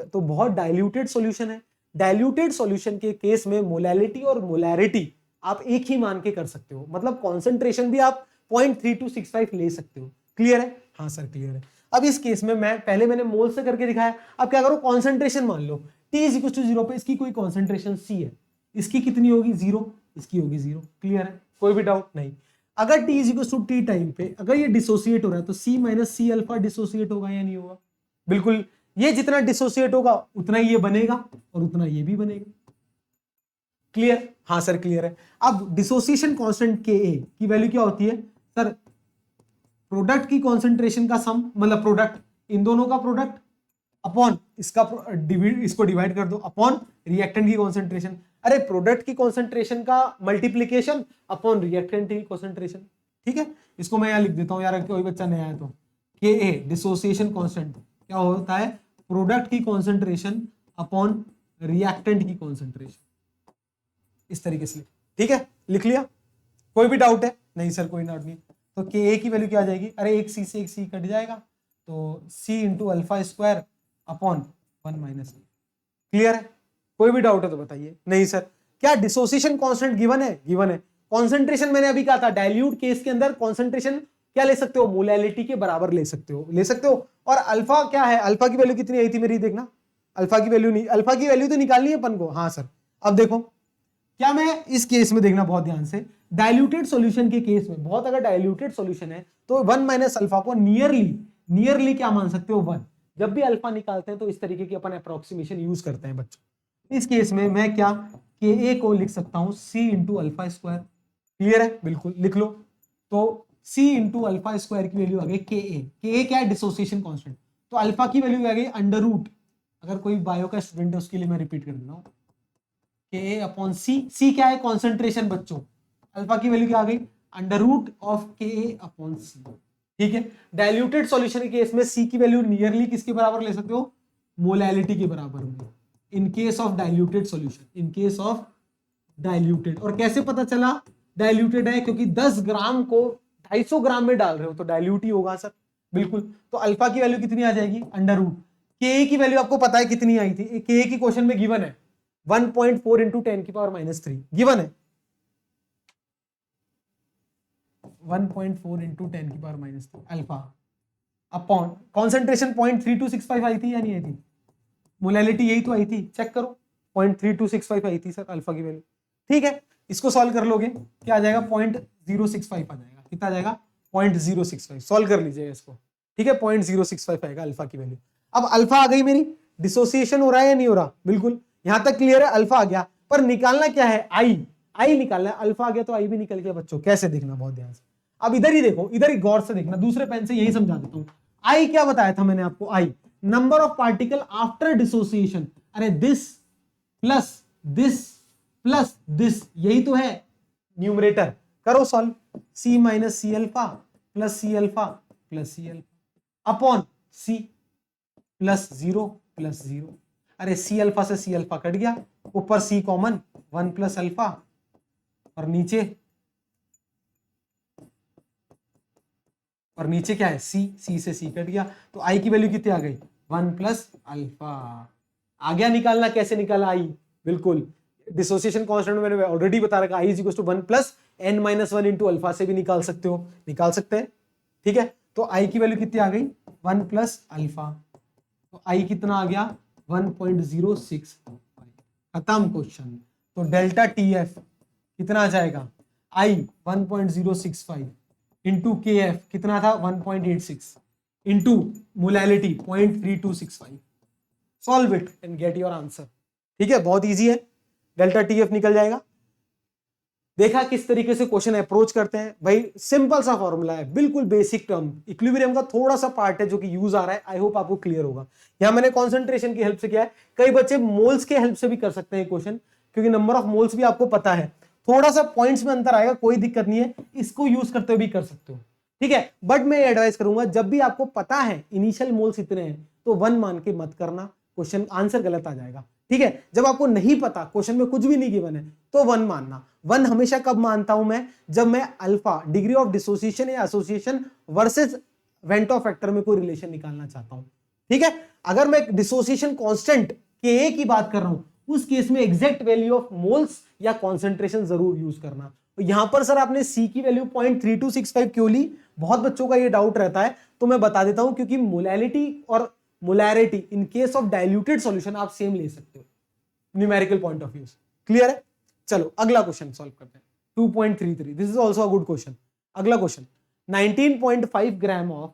A: तो बहुत डाइल्यूटेड सॉल्यूशन है। डाइल्यूटेड सॉल्यूशन के केस में मोलैलिटी और मोलैरिटी आप एक ही मान के कर सकते हो, मतलब कॉन्सेंट्रेशन भी आप 0.3265 ले सकते हो। क्लियर है? हाँ सर क्लियर है। अब इस केस में मैंने मोल से करके दिखाया। अब क्या करो? कॉन्सेंट्रेशन मान लो T = 0 पे इसकी कोई कॉन्सेंट्रेशन C है, इसकी कितनी होगी? 0, इसकी होगी 0। क्लियर है? कोई भी डाउट नहीं। अगर T = T टाइम पे अगर ये डिसोसिएट हो रहा है, तो C - C अल्फा डिसोसिएट होगा या नहीं होगा? बिल्कुल, ये जितना डिसोसिएट होगा उतना ही ये बनेगा, और उतना ये भी बनेगा। क्लियर? हाँ सर क्लियर है। अब डिसोसिएशन कांस्टेंट Ka की वैल्यू क्या होती है सर? प्रोडक्ट की कॉन्सेंट्रेशन का सम, मतलब प्रोडक्ट, इन दोनों का प्रोडक्ट अपॉन इसका इसको डिवाइड कर दो अपॉन रिएक्टेंट की कॉन्सेंट्रेशन। अरे प्रोडक्ट की कॉन्सेंट्रेशन का मल्टीप्लीकेशन अपॉन रिएक्टेंट की कॉन्सेंट्रेशन। ठीक है, इसको मैं यहां लिख देता हूं यार, कोई बच्चा नया है तो। Ka डिसोसिएशन कांस्टेंट क्या होता है? प्रोडक्ट की कॉन्सेंट्रेशन अपॉन रिएक्टेंट की कॉन्सेंट्रेशन, इस तरीके से। ठीक है, लिख लिया? कोई भी डाउट है? नहीं सर कोई डाउट नहीं। तो Ka की वैल्यू क्या आ जाएगी? अरे एक C से एक C कट जाएगा, तो C × α² अपॉन 1 - A। क्लियर है? कोई भी डाउट है तो बताइए। नहीं सर, क्या डिसोसिएशन कांस्टेंट गिवन है? गिवन है। कॉन्सेंट्रेशन मैंने अभी कहा था, डाइल्यूट केस के अंदर कॉन्सेंट्रेशन क्या ले सकते हो? मोलैलिटी के बराबर ले सकते हो, ले सकते हो। और अल्फा क्या है? अल्फा की वैल्यू कितनी आई थी मेरी? देखना, अल्फा की वैल्यू नहीं, अल्फा की वैल्यू तो निकालनी है अपन को। हाँ सर, अब देखो क्या मैं इस केस में, देखना बहुत ध्यान से, डाइल्यूटेड सॉल्यूशन के केस में, बहुत अगर डाइल्यूटेड सॉल्यूशन है तो 1 - अल्फा को नियरली क्या मान सकते हो? 1। जब भी अल्फा निकालते हैं तो इस तरीके की अपन अप्रोक्सीमेशन यूज करते हैं बच्चों। इस केस में मैं क्या के ए को लिख सकता हूं सी इंटू अल्फा स्क्वायर। क्लियर है? बिल्कुल लिख लो। तो सी इंटू अल्फा स्क्वायर की वैल्यू आ गई के ए क्या है? Dissociation constant. तो अल्फा की वैल्यू आ गई अंडर रूट, अगर कोई बायो का स्टूडेंट है उसके लिए मैं रिपीट कर देता हूं, के ए अपॉन सी। सी क्या है? कॉन्सेंट्रेशन बच्चों। अल्फा की वैल्यू क्या आ गई? अंडर रूट ऑफ के ए अपॉन सी। ठीक है, डाइल्यूटेड सॉल्यूशन के केस में सी की वैल्यू नियरली किसके बराबर ले सकते हो? मोलैलिटी के बराबर में, इन case of diluted solution, in case of diluted. और कैसे पता चला डाइल्यूटेड है? क्योंकि 10 ग्राम को 250 ग्राम में डाल रहे हो तो डाइल्यूट ही होगा सर। बिल्कुल। तो अल्फा की वैल्यू कितनी आ जाएगी? Under root. के की वैल्यू आपको पता है कितनी आई थी? के की क्वेश्चन में गिवन है 1.4 इंटू 10 की पावर -3 गिवन है। 1.4 इंटू 10 की पावर -3 अल्फा अपॉन कॉन्सेंट्रेशन 0.3265 आई थी या नहीं आई थी? मोलैलिटी यही तो आई थी, चेक करो। 0.3265 आई थी सर अल्फा की वैल्यू। ठीक है, इसको सॉल्व कर लोगे क्या आ जाएगा? 0.065 आ जाएगा। कितना आ जाएगा? 0.065। सॉल्व कर लीजिएगा इसको। ठीक है, 0.065 आएगा अल्फा की वैल्यू। अब अल्फा आ गई मेरी, डिसोसिएशन हो रहा है या नहीं हो रहा? बिल्कुल, यहां तक क्लियर है। अल्फा आ गया, पर निकालना क्या है? आई। आई निकालना है। अल्फा आ गया तो आई भी निकल गया बच्चों। कैसे देखना, बहुत ध्यान से। अब इधर ही देखो, इधर ही गौर से देखना, दूसरे पेन से यही समझा देता हूं। आई क्या बताया था मैंने आपको? I number of particle after dissociation. अरे this plus this plus this, यही तो है न्यूमरेटर। करो solve. C minus c alpha plus c alpha plus c alpha upon c plus 0 plus 0। अरे सी अल्फा से सी अल्फा कट गया, ऊपर सी common 1 plus alpha, और नीचे क्या है? सी। सी से सी कट गया, तो आई की वैल्यू कितनी आ गई? 1 प्लस अल्फा। आ गया निकालना? कैसे निकाला आई? बिल्कुल, डिसोसिएशन कांस्टेंट मैंने ऑलरेडी बता रखा, i is equal to 1 plus n minus 1 into alpha से भी निकाल सकते हो, निकाल सकते हैं। ठीक है, तो आई की वैल्यू कितनी आ गई? 1 प्लस अल्फा। तो आई कितना आ गया? 1.065। खत्म क्वेश्चन। तो डेल्टा टी एफ कितना आ जाएगा? आई 1.065 इंटू के एफ कितना था? 1.86 into molality 0.3265। Solve it and get your answer. ठीक है, बहुत इजी है, डेल्टा टी एफ निकल जाएगा। देखा किस तरीके से क्वेश्चन अप्रोच करते हैं भाई? सिंपल सा फॉर्मूला है, बिल्कुल बेसिक टर्म। इक्विलिब्रियम का थोड़ा सा पार्ट है जो कि यूज आ रहा है, आई होप आपको क्लियर होगा। यहां मैंने कॉन्सेंट्रेशन की हेल्प से किया है, कई बच्चे मोल्स के हेल्प से भी कर सकते हैं क्वेश्चन, क्योंकि नंबर ऑफ मोल्स भी आपको पता है। थोड़ा सा पॉइंट्स में अंतर आएगा, कोई दिक्कत नहीं है, इसको यूज करते हुए भी कर सकते हो। ठीक है, बट मैं एडवाइस करूंगा जब भी आपको पता है इनिशियल मोल्स इतने हैं तो 1 मान के मत करना, क्वेश्चन आंसर गलत आ जाएगा। ठीक है, जब आपको नहीं पता, क्वेश्चन में कुछ भी नहीं गिवन है, तो 1 मानना। 1 हमेशा कब मानता हूं मैं? जब मैं अल्फा, डिग्री ऑफ डिसोसिएशन या association versus went of factor में कोई रिलेशन निकालना चाहता हूं। ठीक है, अगर मैं डिसोसिएशन कांस्टेंट के की बात कर रहा हूं, उस केस में एग्जैक्ट वैल्यू ऑफ मोल्स या कॉन्सेंट्रेशन जरूर यूज करना। तो यहां पर सर आपने सी की वैल्यू 0.3265 क्यों ली? बहुत बच्चों का ये डाउट रहता है, तो मैं बता देता हूं, क्योंकि मोलैलिटी और molarity in case of diluted solution आप सेम ले सकते हो न्यूमेरिकल पॉइंट ऑफ व्यू से। क्लियर है? चलो अगला क्वेश्चन सॉल्व करते हैं। 2.33, this is also a good question. अगला क्वेश्चन, 19.5 ग्राम ऑफ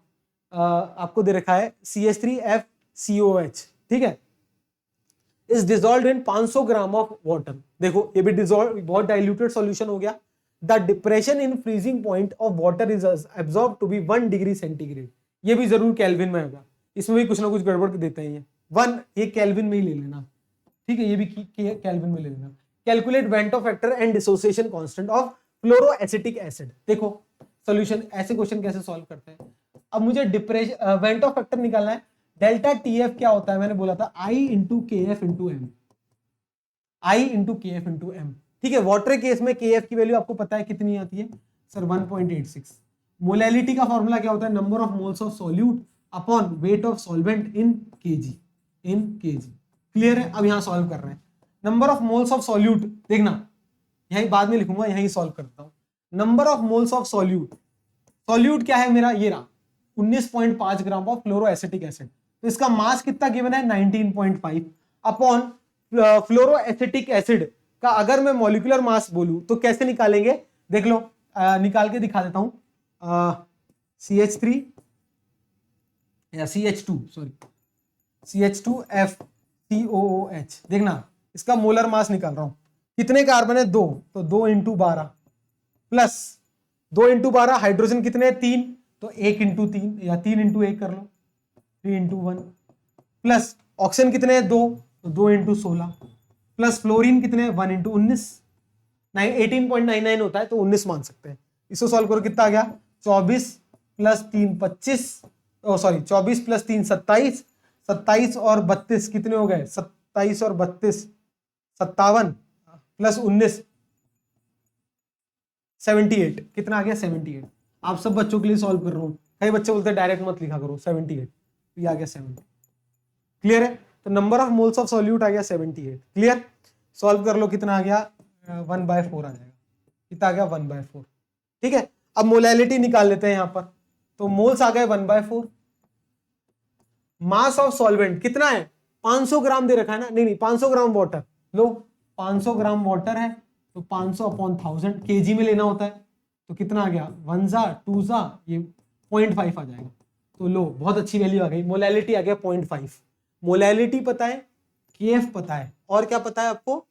A: आपको दे रखा है CH3FCOH, ठीक है, is dissolved in 500 gram of water. देखो ये भी डिसॉल्व, बहुत डाइल्यूटेड सॉल्यूशन हो गया। The depression in freezing point of water is absorb to be 1 degree centigrade. ये भी जरूर केल्विन में होगा, इसमें भी कुछ ना कुछ गड़बड़ देते हैं ये। 1 ये केल्विन में ही ले लेना, ठीक है, ये भी केल्विन में ले लेना। Calculate van't Hoff factor and dissociation constant of fluoroacetic acid. देखो सॉल्यूशन, ऐसे क्वेश्चन कैसे सॉल्व करते हैं। अब मुझे डिप्रेशन वेंटो फैक्टर निकालना है। डेल्टा टीएफ क्या होता है? मैंने बोला था आई इंटू के एफ इंटू एम, आई इंटू के एफ इंटू एम। ठीक है, वाटर केस में के एफ की वैल्यू आपको पता है कितनी आती है सर? 1.86। मोलैलिटी का फॉर्मूला क्या होता है? Number of moles of solute upon weight of solvent in KG, in KG. Clear है? अब यहां सॉल्व कर रहे हैं। Number of moles of solute, देखना यही बाद में लिखूंगा, यही सॉल्व करता हूं। Number of moles of solute, solute क्या है मेरा? ये रहा 19.5 ग्राम ऑफ फ्लोरोएसिटिक एसिड। तो इसका मास कितना गिवन है? 19.5 अपॉन फ्लोरोएसिटिक एसिड का अगर मैं मॉलिक्यूलर मास बोलूं तो कैसे निकालेंगे? देख लो, निकाल के दिखा देता हूं। CH3 या CH2, सॉरी CH2FCOOH। देखना इसका मोलर मास निकाल रहा हूं, कितने कार्बन है? 2, तो 2 इंटू 12 प्लस 2 इंटू 12, हाइड्रोजन कितने हैं? 3, तो 1 इंटू 3 या 3 इंटू 1 कर लो, 3 इंटू 1 प्लस ऑक्सीजन कितने हैं? 2, तो 2 इंटू 16 प्लस फ्लोरीन कितने हैं? 1 इंटू 19, 18.99 होता है तो 19 मान सकते हैं। इसको सॉल्व करो, कितना आ गया? 24 प्लस 3 25, सॉरी 24 प्लस 3 27, 27 और 32 कितने हो गए? 27 और 32 57 प्लस 19 78, कितना आ गया? 78। आप सब बच्चों के लिए सॉल्व कर रहा हूं, कई बच्चे बोलते हैं डायरेक्ट मत लिखा करो। 78 ये आ गया 70। क्लियर है? तो number of moles of solute आ गया 78। क्लियर? सॉल्व कर लो, कितना आ गया? 1/4 आ जाएगा। कितना आ गया? 1/4। ठीक है, अब मोलैलिटी निकाल लेते हैं यहां पर। तो मोल्स आ गए 1/4। मास ऑफ सॉल्वेंट कितना है? 500 ग्राम दे रखा है ना? नहीं 500 ग्राम वाटर लो, 500 ग्राम वाटर है तो 500 अपॉन 1000 केजी में लेना होता है। तो कितना आ गया? 1 जा 2 जा, ये 0.5 आ जाएगा। तो लो, बहुत अच्छी वैल्यू आ गई। मोलैलिटी आ गया 0.5। मोलैलिटी पता है, केएफ पता है, और क्या पता है आपको?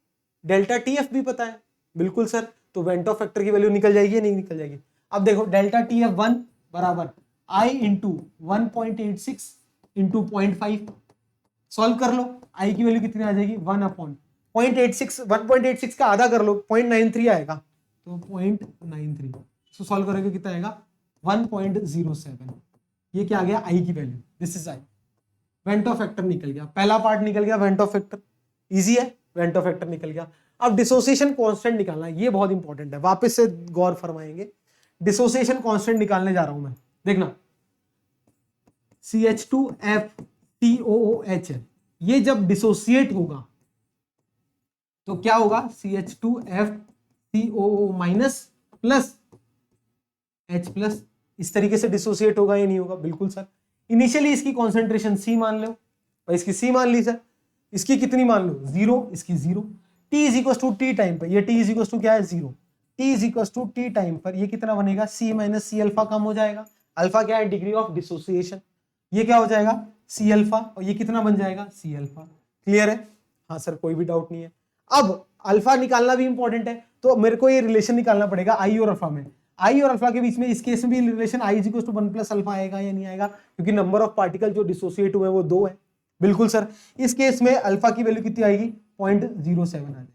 A: डेल्टा टीएफ भी पता है। बिल्कुल सर, तो वेंटो फैक्टर की वैल्यू निकल जाएगी या नहीं निकल जाएगी? अब देखो, डेल्टा टीएफ 1 बराबर आई इंटू 1.86 इंटू 0.5। सॉल्व कर लो, आई की वैल्यू कितनी आ जाएगी? 1 अपॉन 0.86, 1.86 का आधा कर लो, 0.93 आएगा। तो 0.93, इसको सॉल्व करोगे कितना आएगा? 1.07। ये क्या आ गया? आई की value, this is I. Vento factor निकल गया, पहला पार्ट निकल गया वेंटो फैक्टर, इजी है, वेंटो फैक्टर निकल गया। अब डिसोसिएशन कांस्टेंट निकालना है, ये बहुत इंपॉर्टेंट है, वापस से गौर फरमाएंगे। डिसोसिएशन कांस्टेंट निकालने जा रहा हूं मैं, देखना CH2FCOOH है, ये जब डिसोसिएट होगा तो क्या होगा? CH2FCOO minus plus H plus, इस तरीके से डिसोसिएट होगा या नहीं होगा? बिल्कुल सर। इनिशियली इसकी कॉन्सेंट्रेशन C मान लो भाई, इसकी C मान ली सर, इसकी कितनी मान लो? 0, इसकी 0। T is equal to T time पर, ये T इज इक्वल टू क्या है? 0। T is equal to T time पर ये कितना बनेगा? C माइनस C अल्फा कम हो जाएगा। अल्फा क्या है? Degree of dissociation. ये क्या हो जाएगा? C अल्फा, और ये कितना बन जाएगा? C alpha. क्लियर है? हाँ सर, कोई भी डाउट नहीं है। अब अल्फा निकालना भी इंपॉर्टेंट है, तो मेरे को ये रिलेशन निकालना पड़ेगा आई और अल्फा में। आई और अल्फा के बीच में इस केस में भी relation i is equal to 1 plus alpha आएगा या नहीं आएगा? क्योंकि नंबर ऑफ पार्टिकल जो डिसोसिएट हुए वो 2 है। बिल्कुल सर। इस केस में अल्फा की वैल्यू कितनी आएगी? 0.07 आ जाएगी।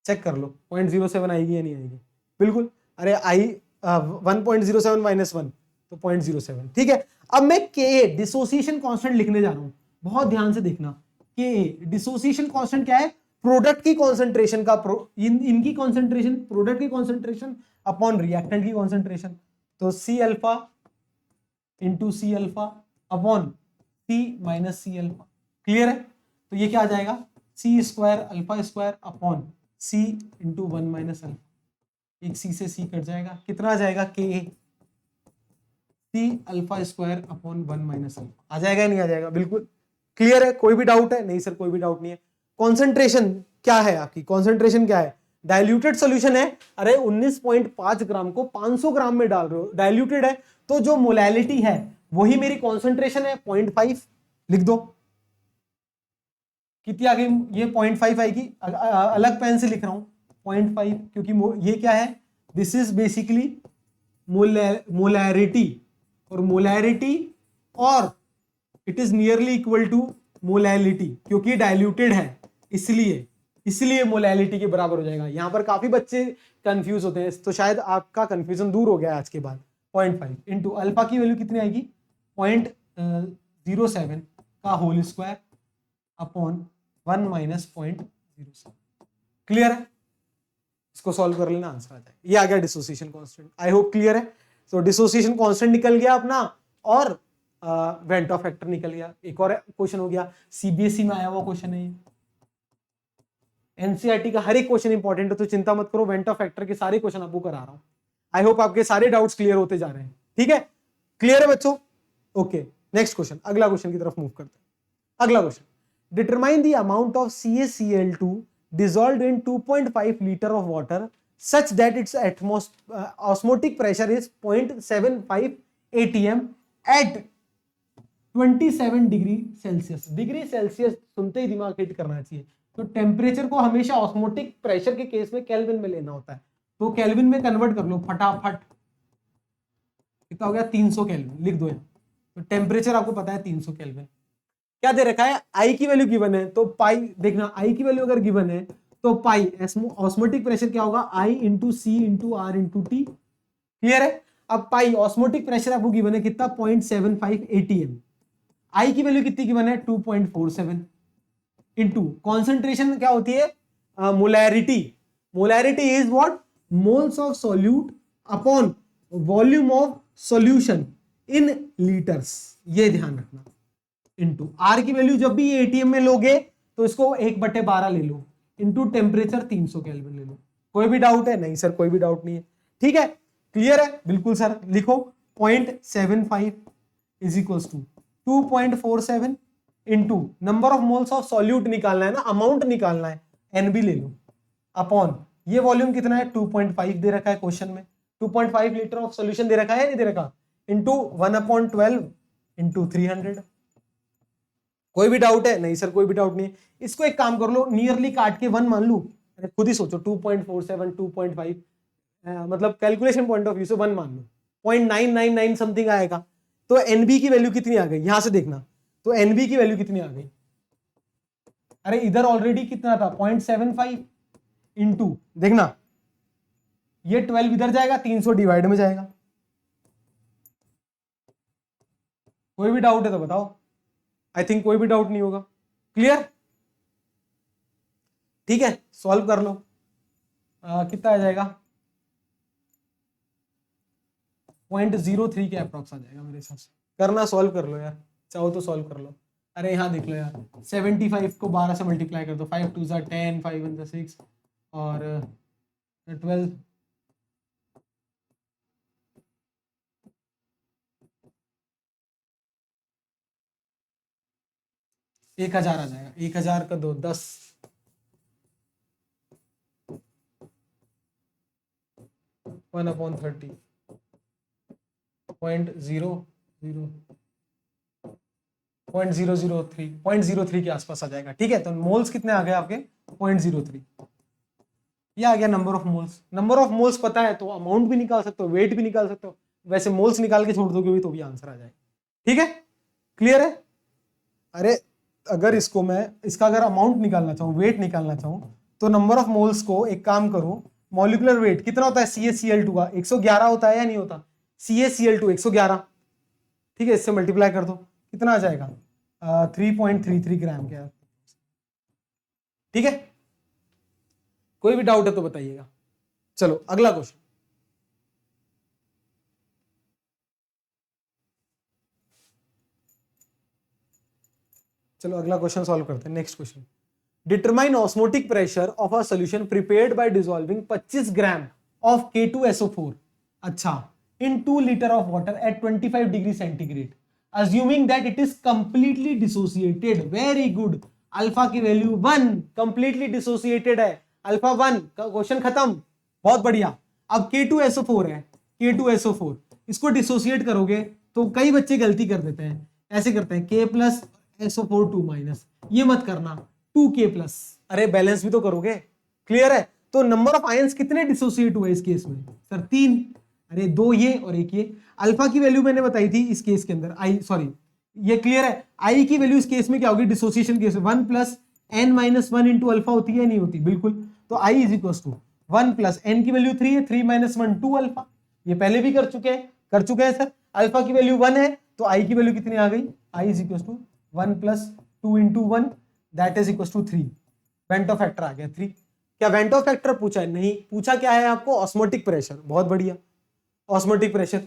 A: चेक कर लो 0.07 आएगी या नहीं आएगी? बिल्कुल। अरे आई 1.07 माइनस 1 तो 0.07। ठीक है, अब मैं के डिसोसिएशन कांस्टेंट लिखने जा रहा हूं, बहुत ध्यान से देखना। के डिसोसिएशन कांस्टेंट क्या है? प्रोडक्ट की कॉन्सेंट्रेशन का इनकी कॉन्सेंट्रेशन, प्रोडक्ट की कॉन्सेंट्रेशन अपॉन रिएक्टेंट की कॉन्सेंट्रेशन। तो C alpha into C alpha upon C minus C alpha. Clear है? तो ये क्या आ जाएगा? C square alpha square upon C into 1 minus alpha. एक C से C कट जाएगा, कितना आ जाएगा? Ka C alpha square upon 1 minus alpha. आ जाएगा या नहीं आ जाएगा? बिल्कुल क्लियर है। कोई भी डाउट है? नहीं सर, कोई भी डाउट नहीं है। कॉन्सेंट्रेशन क्या है आपकी? कॉन्सेंट्रेशन क्या है? डाइल्यूटेड सॉल्यूशन है। अरे 19.5 ग्राम को 500 ग्राम में डाल रहे हो, डाइल्यूटेड है, तो जो मोलैलिटी है वही मेरी कॉन्सेंट्रेशन है, 0.5 लिख दो। कितनी आ गई? ये 0.5 आएगी, अलग पेन से लिख रहा हूं 0.5, क्योंकि ये क्या है? दिस इज बेसिकली मोलैरिटी, और मोलैरिटी और it is nearly equal to molality, क्योंकि डाइल्यूटेड है इसलिए मोलैलिटी के बराबर हो जाएगा। यहां पर काफी बच्चे कंफ्यूज होते हैं, तो शायद आपका कंफ्यूजन दूर हो गया आज के बाद। 0.5 इंटू अल्फा की वैल्यू कितनी आएगी? 0.07 का whole square upon 1 minus 0.07। Clear है? इसको सॉल्व कर लेना, आंसर आ जाएगा। ये आ गया dissociation constant. I hope clear है। तो डिसोसिएशन कांस्टेंट निकल गया अपना, और वेंटो फैक्टर निकल गया। एक और क्वेश्चन हो गया, सीबीएसई में आया हुआ क्वेश्चन है, एनसीईआरटी का हर एक क्वेश्चन इंपॉर्टेंट है, तो चिंता मत करो, वेंटो फैक्टर के सारे क्वेश्चन आपको करा रहा हूं। आई होप आपके सारे डाउट्स क्लियर होते जा रहे हैं। ठीक है, क्लियर है बच्चों? ओके, नेक्स्ट क्वेश्चन, अगला क्वेश्चन की तरफ मूव करते हैं। अगला question, determine the amount of CaCl2 dissolved in 2.5 liter of water such that its osmotic pressure is 0.75 atm at 27 degree Celsius. Degree Celsius सुनते ही दिमाग हिट करना चाहिए, तो टेम्परेचर को हमेशा ऑस्मोटिक प्रेशर के केस में केल्विन में लेना होता है, तो केल्विन में कन्वर्ट कर लो फटाफट। कितना हो गया 300 केल्विन, लिख दो यहाँ। तो टेम्परेचर आपको पता है 300 केल्विन। क्या दे रखा है, आई की वैल्यू गिवन है, तो पाई देखना, आई की वैल्यू अगर गिवन है तो पाई ऑस्मोटिक प्रेशर क्या होगा, i into c into r into t. Clear है। अब पाई ऑस्मोटिक प्रेशर आपको गिवन है कितना, 0.75 ATM। आई की वैल्यू कितनी गिवन है, 2.47 इंटू कॉन्सेंट्रेशन क्या होती है, molarity. Molarity is what, moles of solute upon volume of solution in litres, ये ध्यान रखना। इंटू आर की वैल्यू जब भी एटीएम में लोगे तो इसको 1/12 ले लो, इंटू टेम्परेचर 300 केल्विन ले लो। कोई भी डाउट है, नहीं सर कोई भी डाउट नहीं है, ठीक है, क्लियर है, बिल्कुल सर। लिखो 0.75 is equals to 2.47 into number of moles of solute निकालना है ना, अमाउंट निकालना है, एनबी ले लो, अपॉन ये वॉल्यूम कितना है 2.5 दे रखा है क्वेश्चन में, 2.5 लीटर ऑफ सॉल्यूशन दे रखा है, नहीं दे रखा, इंटू 1/12 इंटू 300। कोई भी डाउट है, नहीं सर कोई भी डाउट नहीं है। इसको एक काम कर लो, नियरली काट के 1 मान लू, खुद ही सोचो 2.47 2.5 मतलब कैलकुलेशन पॉइंट ऑफ व्यू से 1 मान लो, 0.999 समथिंग आएगा। तो एनबी की वैल्यू कितनी आ गई, यहां से देखना, तो एनबी की वैल्यू कितनी आ गई, अरे इधर ऑलरेडी कितना था 0.75 इंटू देखना, ये 12 इधर जाएगा, 300 डिवाइड में जाएगा। कोई भी डाउट है तो बताओ, आई थिंक कोई भी डाउट नहीं होगा, क्लियर, ठीक है, सॉल्व कर लो। कितना आ जाएगा, 0.03 के अप्रॉक्स आ जाएगा मेरे हिसाब से। करना, सॉल्व कर लो यार, चाहो तो सॉल्व कर लो। अरे यहाँ देख लो यार, 75 को 12 से मल्टीप्लाई कर दो, 5 2 10, 5 1 6 और 12, एक 1000 आ जाएगा, 1000 का 2 10, 1/30 0.003 के आसपास आ जाएगा, ठीक है। तो मोल्स कितने आ गए आपके, 0.03, ये आ गया number of moles. Number of moles पता है तो अमाउंट भी निकाल सकते हो, वेट भी निकाल सकते हो, वैसे मोल्स निकाल के छोड़ दोगे भी तो भी आंसर आ जाएगा, ठीक है, क्लियर है। अरे अगर इसको मैं इसका अगर अमाउंट निकालना चाहूँ, वेट निकालना चाहूँ, तो नंबर ऑफ मोल्स को एक काम करो, मॉलिक्यूलर वेट कितना होता है CaCl2 का, 111 होता है या नहीं होता, CaCl2 111, ठीक है, इससे मल्टीप्लाई कर दो, कितना आ जाएगा 3.33 ग्राम के, ठीक है। कोई भी डाउट है तो बताइएगा। चलो अगला क्वेश्चन, चलो अगला क्वेश्चन सॉल्व करते हैं। Next question, determine osmotic pressure of a solution prepared by dissolving 25 gram of K2SO4 अच्छा in 2 liter of water at 25 degree centigrade, assuming that it is completely dissociated। Very good, alpha की value 1, completely dissociated है, alpha 1, question खत्म, बहुत बढ़िया। अब K2SO4 है, K2SO4 इसको dissociate करोगे तो कई बच्चे गलती कर देते हैं, ऐसे करते हैं K प्लस SO4 2 माइनस, ये मत करना, 2K प्लस, अरे बैलेंस भी तो करोगे, क्लियर है। तो नंबर ऑफ आयंस कितने डिसोसिएट हुए इस केस में सर, 3, अरे 2 ये और 1 ये। अल्फा की वैल्यू मैंने बताई थी इस केस के अंदर, आई सॉरी ये क्लियर है, आई की वैल्यू इस केस में क्या होगी, dissociation case 1 plus n minus 1 into alpha होती है नहीं होती, बिल्कुल। तो i is equal to 1 plus n की वैल्यू 3 है, 3 माइनस 1 2 अल्फा, ये पहले भी कर चुके हैं सर। अल्फा की वैल्यू 1 है तो आई की वैल्यू कितनी आ गई, i is equal to 1 plus 2 into 1 that is equal to 3, van't Hoff factor आ गया 3। क्या वेंटो फैक्टर पूछा है, नहीं पूछा, क्या है आपको, ऑस्मोटिक प्रेशर, बहुत बढ़िया। ऑस्मोटिक प्रेशर,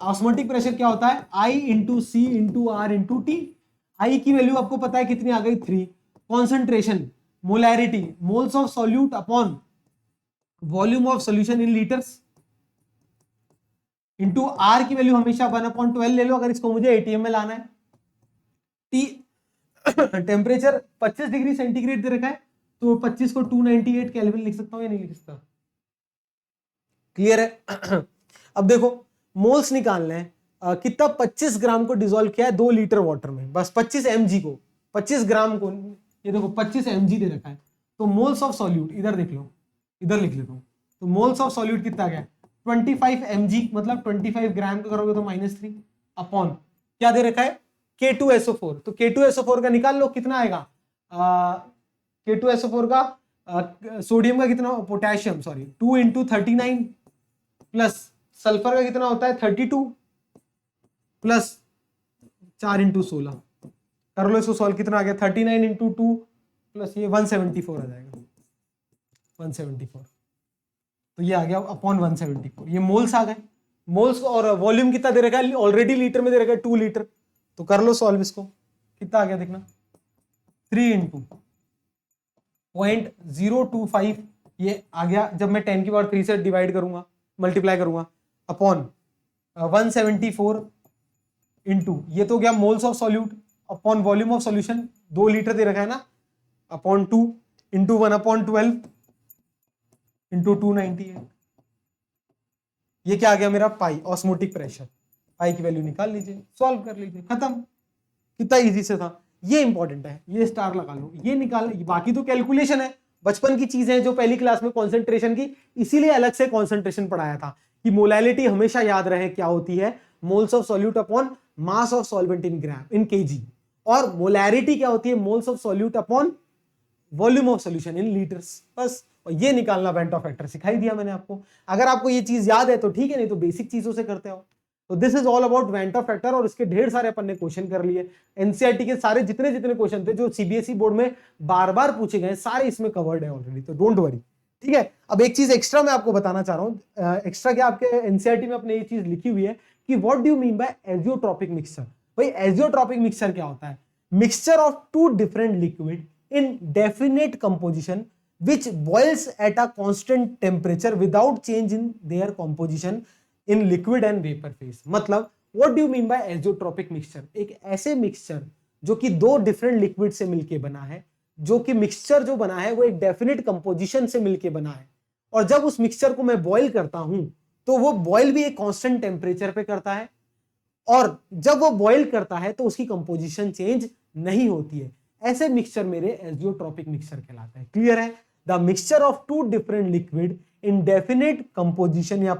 A: ऑस्मोटिक प्रेशर क्या होता है, I into c into r into t. I की वैल्यू आपको पता है कितनी आ गई 3, concentration molarity moles of solute upon volume of solution in litres, into r की वैल्यू हमेशा 1/12 ले लो अगर इसको मुझे एटीएम में लाना है। टी टेम्परेचर 25 डिग्री सेंटीग्रेड दे रखा है तो 25 को 298 केल्विन लिख सकता हूं या नहीं लिख सकता, क्लियर है। अब देखो मोल्स निकालना है, कितना 25 ग्राम को डिसॉल्व किया है 2 लीटर वाटर में, बस 25 mg को, 25 ग्राम को, ये देखो 25 mg दे रखा है, तो मोल्स ऑफ सॉल्यूट इधर देख लो, इधर लिख लेता हूं, तो मोल्स ऑफ सॉल्यूट कितना गया 25 mg, मतलब 25 ग्राम का करोगे तो -3 अपॉन क्या दे रखा है K2SO4, तो K2SO4 का निकाल लो कितना आएगा, K2SO4 का सोडियम का कितना, पोटेशियम सॉरी 2 × 39 प्लस सल्फर का कितना होता है 32 प्लस 4 × 16, कर लो इसको सॉल्व, कितना आ गया 39 × 2 प्लस ये 174 आ जाएगा 174, तो ये आ गया अपॉन 174, ये मोल्स आ गए। मोल्स और वॉल्यूम कितना दे रखा है ऑलरेडी लीटर में दे रखा है 2 लीटर, तो कर लो सॉल्व इसको, कितना आ गया देखना 3 × 0.025, ये आ गया जब मैं 10 की पावर 3 से डिवाइड करूंगा मल्टीप्लाई करूंगा अपॉन 174 इंटू ये तो गया moles of solute upon volume of solution 2 litre दे रखा है ना अपॉन 2 इंटू 1/12 इंटू 298, ये क्या आ गया मेरा पाई, ऑस्मोटिक प्रेशर, पाई की वैल्यू निकाल लीजिए, सॉल्व कर लीजिए, खत्म, कितना इजी से था। ये इंपॉर्टेंट है, ये स्टार लगा लो, ये निकाल, बाकी तो कैलकुलेशन है, बचपन की चीजें जो पहली क्लास में कॉन्सेंट्रेशन की, इसीलिए अलग से कॉन्सेंट्रेशन पढ़ाया था कि मोलैलिटी हमेशा याद रहे क्या होती है, moles of solute upon mass of solvent in gram in KG, और मोलैरिटी क्या होती है, moles of solute upon volume of solution in litres, बस। और ये निकालना वेंट ऑफ फैक्टर सिखाई दिया मैंने आपको, अगर आपको ये चीज याद है तो ठीक है, नहीं तो बेसिक चीजों से करते हो। तो this is all about went of factor, और इसके ढेर सारे अपन ने क्वेश्चन कर लिए, एनसीईआरटी के सारे जितने जितने क्वेश्चन थे जो सीबीएसई बोर्ड में बार बार पूछे गए सारे इसमें कवर्ड है ऑलरेडी, तो डोंट वरी, ठीक है। अब एक चीज एक्स्ट्रा मैं आपको बताना चाह रहा हूं, एक्स्ट्रा क्या आपके एनसीईआरटी में अपने ये चीज लिखी हुई है कि what do you mean by azeotropic mixture. भाई एजियोट्रॉपिक मिक्सचर क्या होता है, mixture of two different liquid in definite composition which boils at a constant temperature without change in their composition in liquid and vapor phase। मतलब what do you mean by azeotropic mixture, एक ऐसे mixture जो कि दो different liquid से मिलके बना है, जो कि मिक्सचर जो बना है वो एक डेफिनेट कंपोजिशन से मिलके बना है, और जब उस मिक्सचर को मैं बॉयल करता हूं तो वो बॉयल भी एक कांस्टेंट टेम्परेचर पे करता है, और जब वो बॉयल करता है तो उसकी कंपोजिशन चेंज नहीं होती है, ऐसे मिक्सचर मेरे एजियोट्रॉपिक मिक्सचर कहलाता है। क्लियर है, the mixture of two different liquid in definite composition या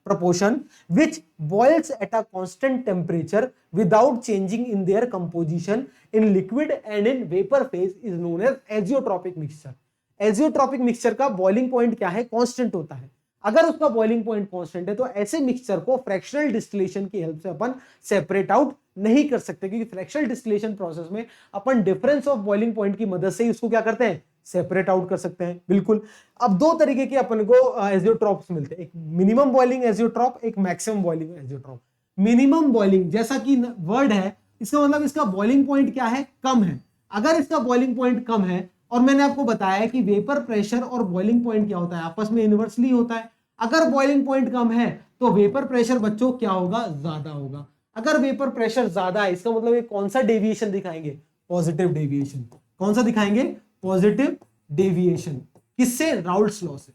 A: proportion which boils at a constant temperature without changing in their composition in liquid and in vapor phase is known as azeotropic mixture। Azeotropic mixture का boiling point क्या है, constant होता है। अगर उसका boiling point constant है तो ऐसे मिक्सचर को फ्रैक्शनल डिस्टिलेशन की हेल्प से अपन सेपरेट आउट नहीं कर सकते, क्योंकि फ्रैक्शनल डिस्टिलेशन प्रोसेस में अपन डिफरेंस ऑफ बॉइलिंग पॉइंट की मदद से ही उसको क्या करते हैं, सेपरेट आउट कर सकते हैं। बिल्कुल। अब दो तरीके के अपन को एजियोट्रॉप्स मिलते हैं, एक मिनिमम बॉइलिंग एजियोट्रॉप, एक maximum boiling azeotrope. Minimum boiling जैसा कि वर्ड है, इसका मतलब इसका बॉइलिंग पॉइंट क्या है, कम है। अगर इसका बॉइलिंग पॉइंट कम है, और मैंने आपको बताया कि वेपर प्रेशर और बॉइलिंग पॉइंट क्या होता है, आपस में इनवर्सली होता है। अगर बॉइलिंग पॉइंट कम है तो वेपर प्रेशर बच्चों क्या होगा, ज्यादा होगा। अगर वेपर प्रेशर ज्यादा है, इसका मतलब ये कौन सा डेविएशन दिखाएंगे, पॉजिटिव डेविएशन। कौन सा दिखाएंगे, पॉजिटिव डेविएशन। किससे, राउल्ट्स लॉ से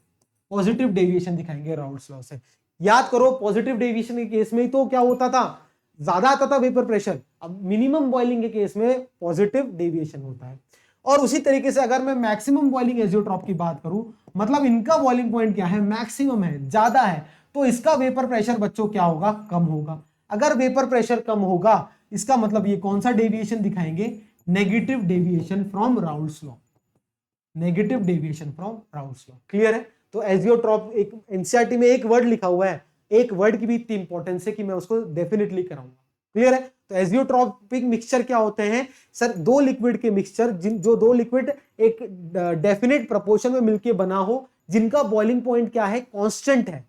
A: पॉजिटिव डेविएशन दिखाएंगे, राउल्ट्स लॉ से। याद करो, पॉजिटिव डेविएशन के केस में तो क्या होता था, ज्यादा आता था वेपर प्रेशर। अब मिनिमम बॉइलिंग के केस में पॉजिटिव डेविएशन होता है। और उसी तरीके से अगर मैं मैक्सिमम बॉइलिंग एजियोट्रॉप की बात करूं, मतलब इनका बॉइलिंग पॉइंट क्या है, मैक्सिमम है, ज्यादा है, तो इसका वेपर प्रेशर बच्चों क्या होगा, कम होगा। अगर वेपर प्रेशर कम होगा, इसका मतलब ये कौन सा डेविएशन दिखाएंगे, negative deviation from Raoult's law. Negative deviation from Raoult's law. Clear है। तो एजियोट्रॉप एक एनसीईआरटी में एक वर्ड लिखा हुआ है, एक वर्ड की भी इतनी इंपॉर्टेंस है कि मैं उसको डेफिनेटली कराऊंगा। क्लियर है। तो एजियोट्रॉपिक मिक्सचर क्या होते हैं सर, दो लिक्विड के मिक्सचर, जो दो लिक्विड एक डेफिनेट प्रोपोर्शन में मिलके बना हो, जिनका बॉइलिंग पॉइंट क्या है, कांस्टेंट है।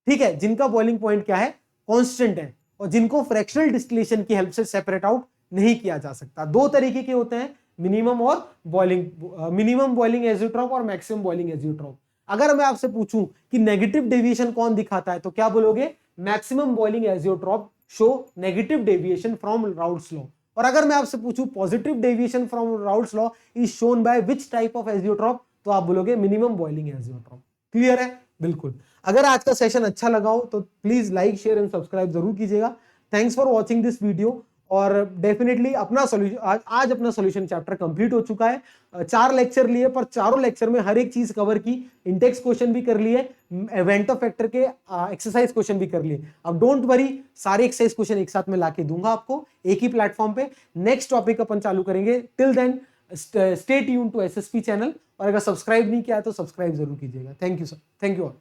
A: ठीक है, जिनका बॉइलिंग पॉइंट क्या है, कांस्टेंट है, और जिनको फ्रैक्शनल डिस्टिलेशन की हेल्प से सेपरेट आउट नहीं किया जा सकता। दो तरीके के होते हैं, मिनिमम और बॉइलिंग, मिनिमम बॉइलिंग एजियोट्रॉप और मैक्सिमम बॉइलिंग एजियोट्रॉप। अगर मैं आपसे पूछूं कि नेगेटिव डेविएशन कौन दिखाता है, तो क्या बोलोगे, maximum boiling azeotrope show negative deviation from Raoult's law. और अगर मैं आपसे पूछूं positive deviation from Raoult's law is shown by which type of azeotrope, तो आप बोलोगे मिनिमम बॉइलिंग एजियोट्रॉप। क्लियर है। बिल्कुल। अगर आज का सेशन अच्छा लगा हो तो please like, share and subscribe जरूर कीजिएगा। Thanks for watching this video. और डेफिनेटली अपना सॉल्यूशन आज अपना सॉल्यूशन चैप्टर कंप्लीट हो चुका है। 4 लेक्चर लिए, पर चारों लेक्चर में हर एक चीज कवर की, इंडेक्स क्वेश्चन भी कर लिए, वेंट ऑफ फैक्टर के एक्सरसाइज क्वेश्चन भी कर लिए। अब डोंट वरी, सारे एक्सरसाइज क्वेश्चन एक साथ में लाके दूंगा आपको एक ही प्लेटफॉर्म पे। नेक्स्ट टॉपिक अपन चालू करेंगे। Till then stay tune to SSP channel, और अगर सब्सक्राइब नहीं किया तो सब्सक्राइब जरूर कीजिएगा। Thank you sir, thank you all.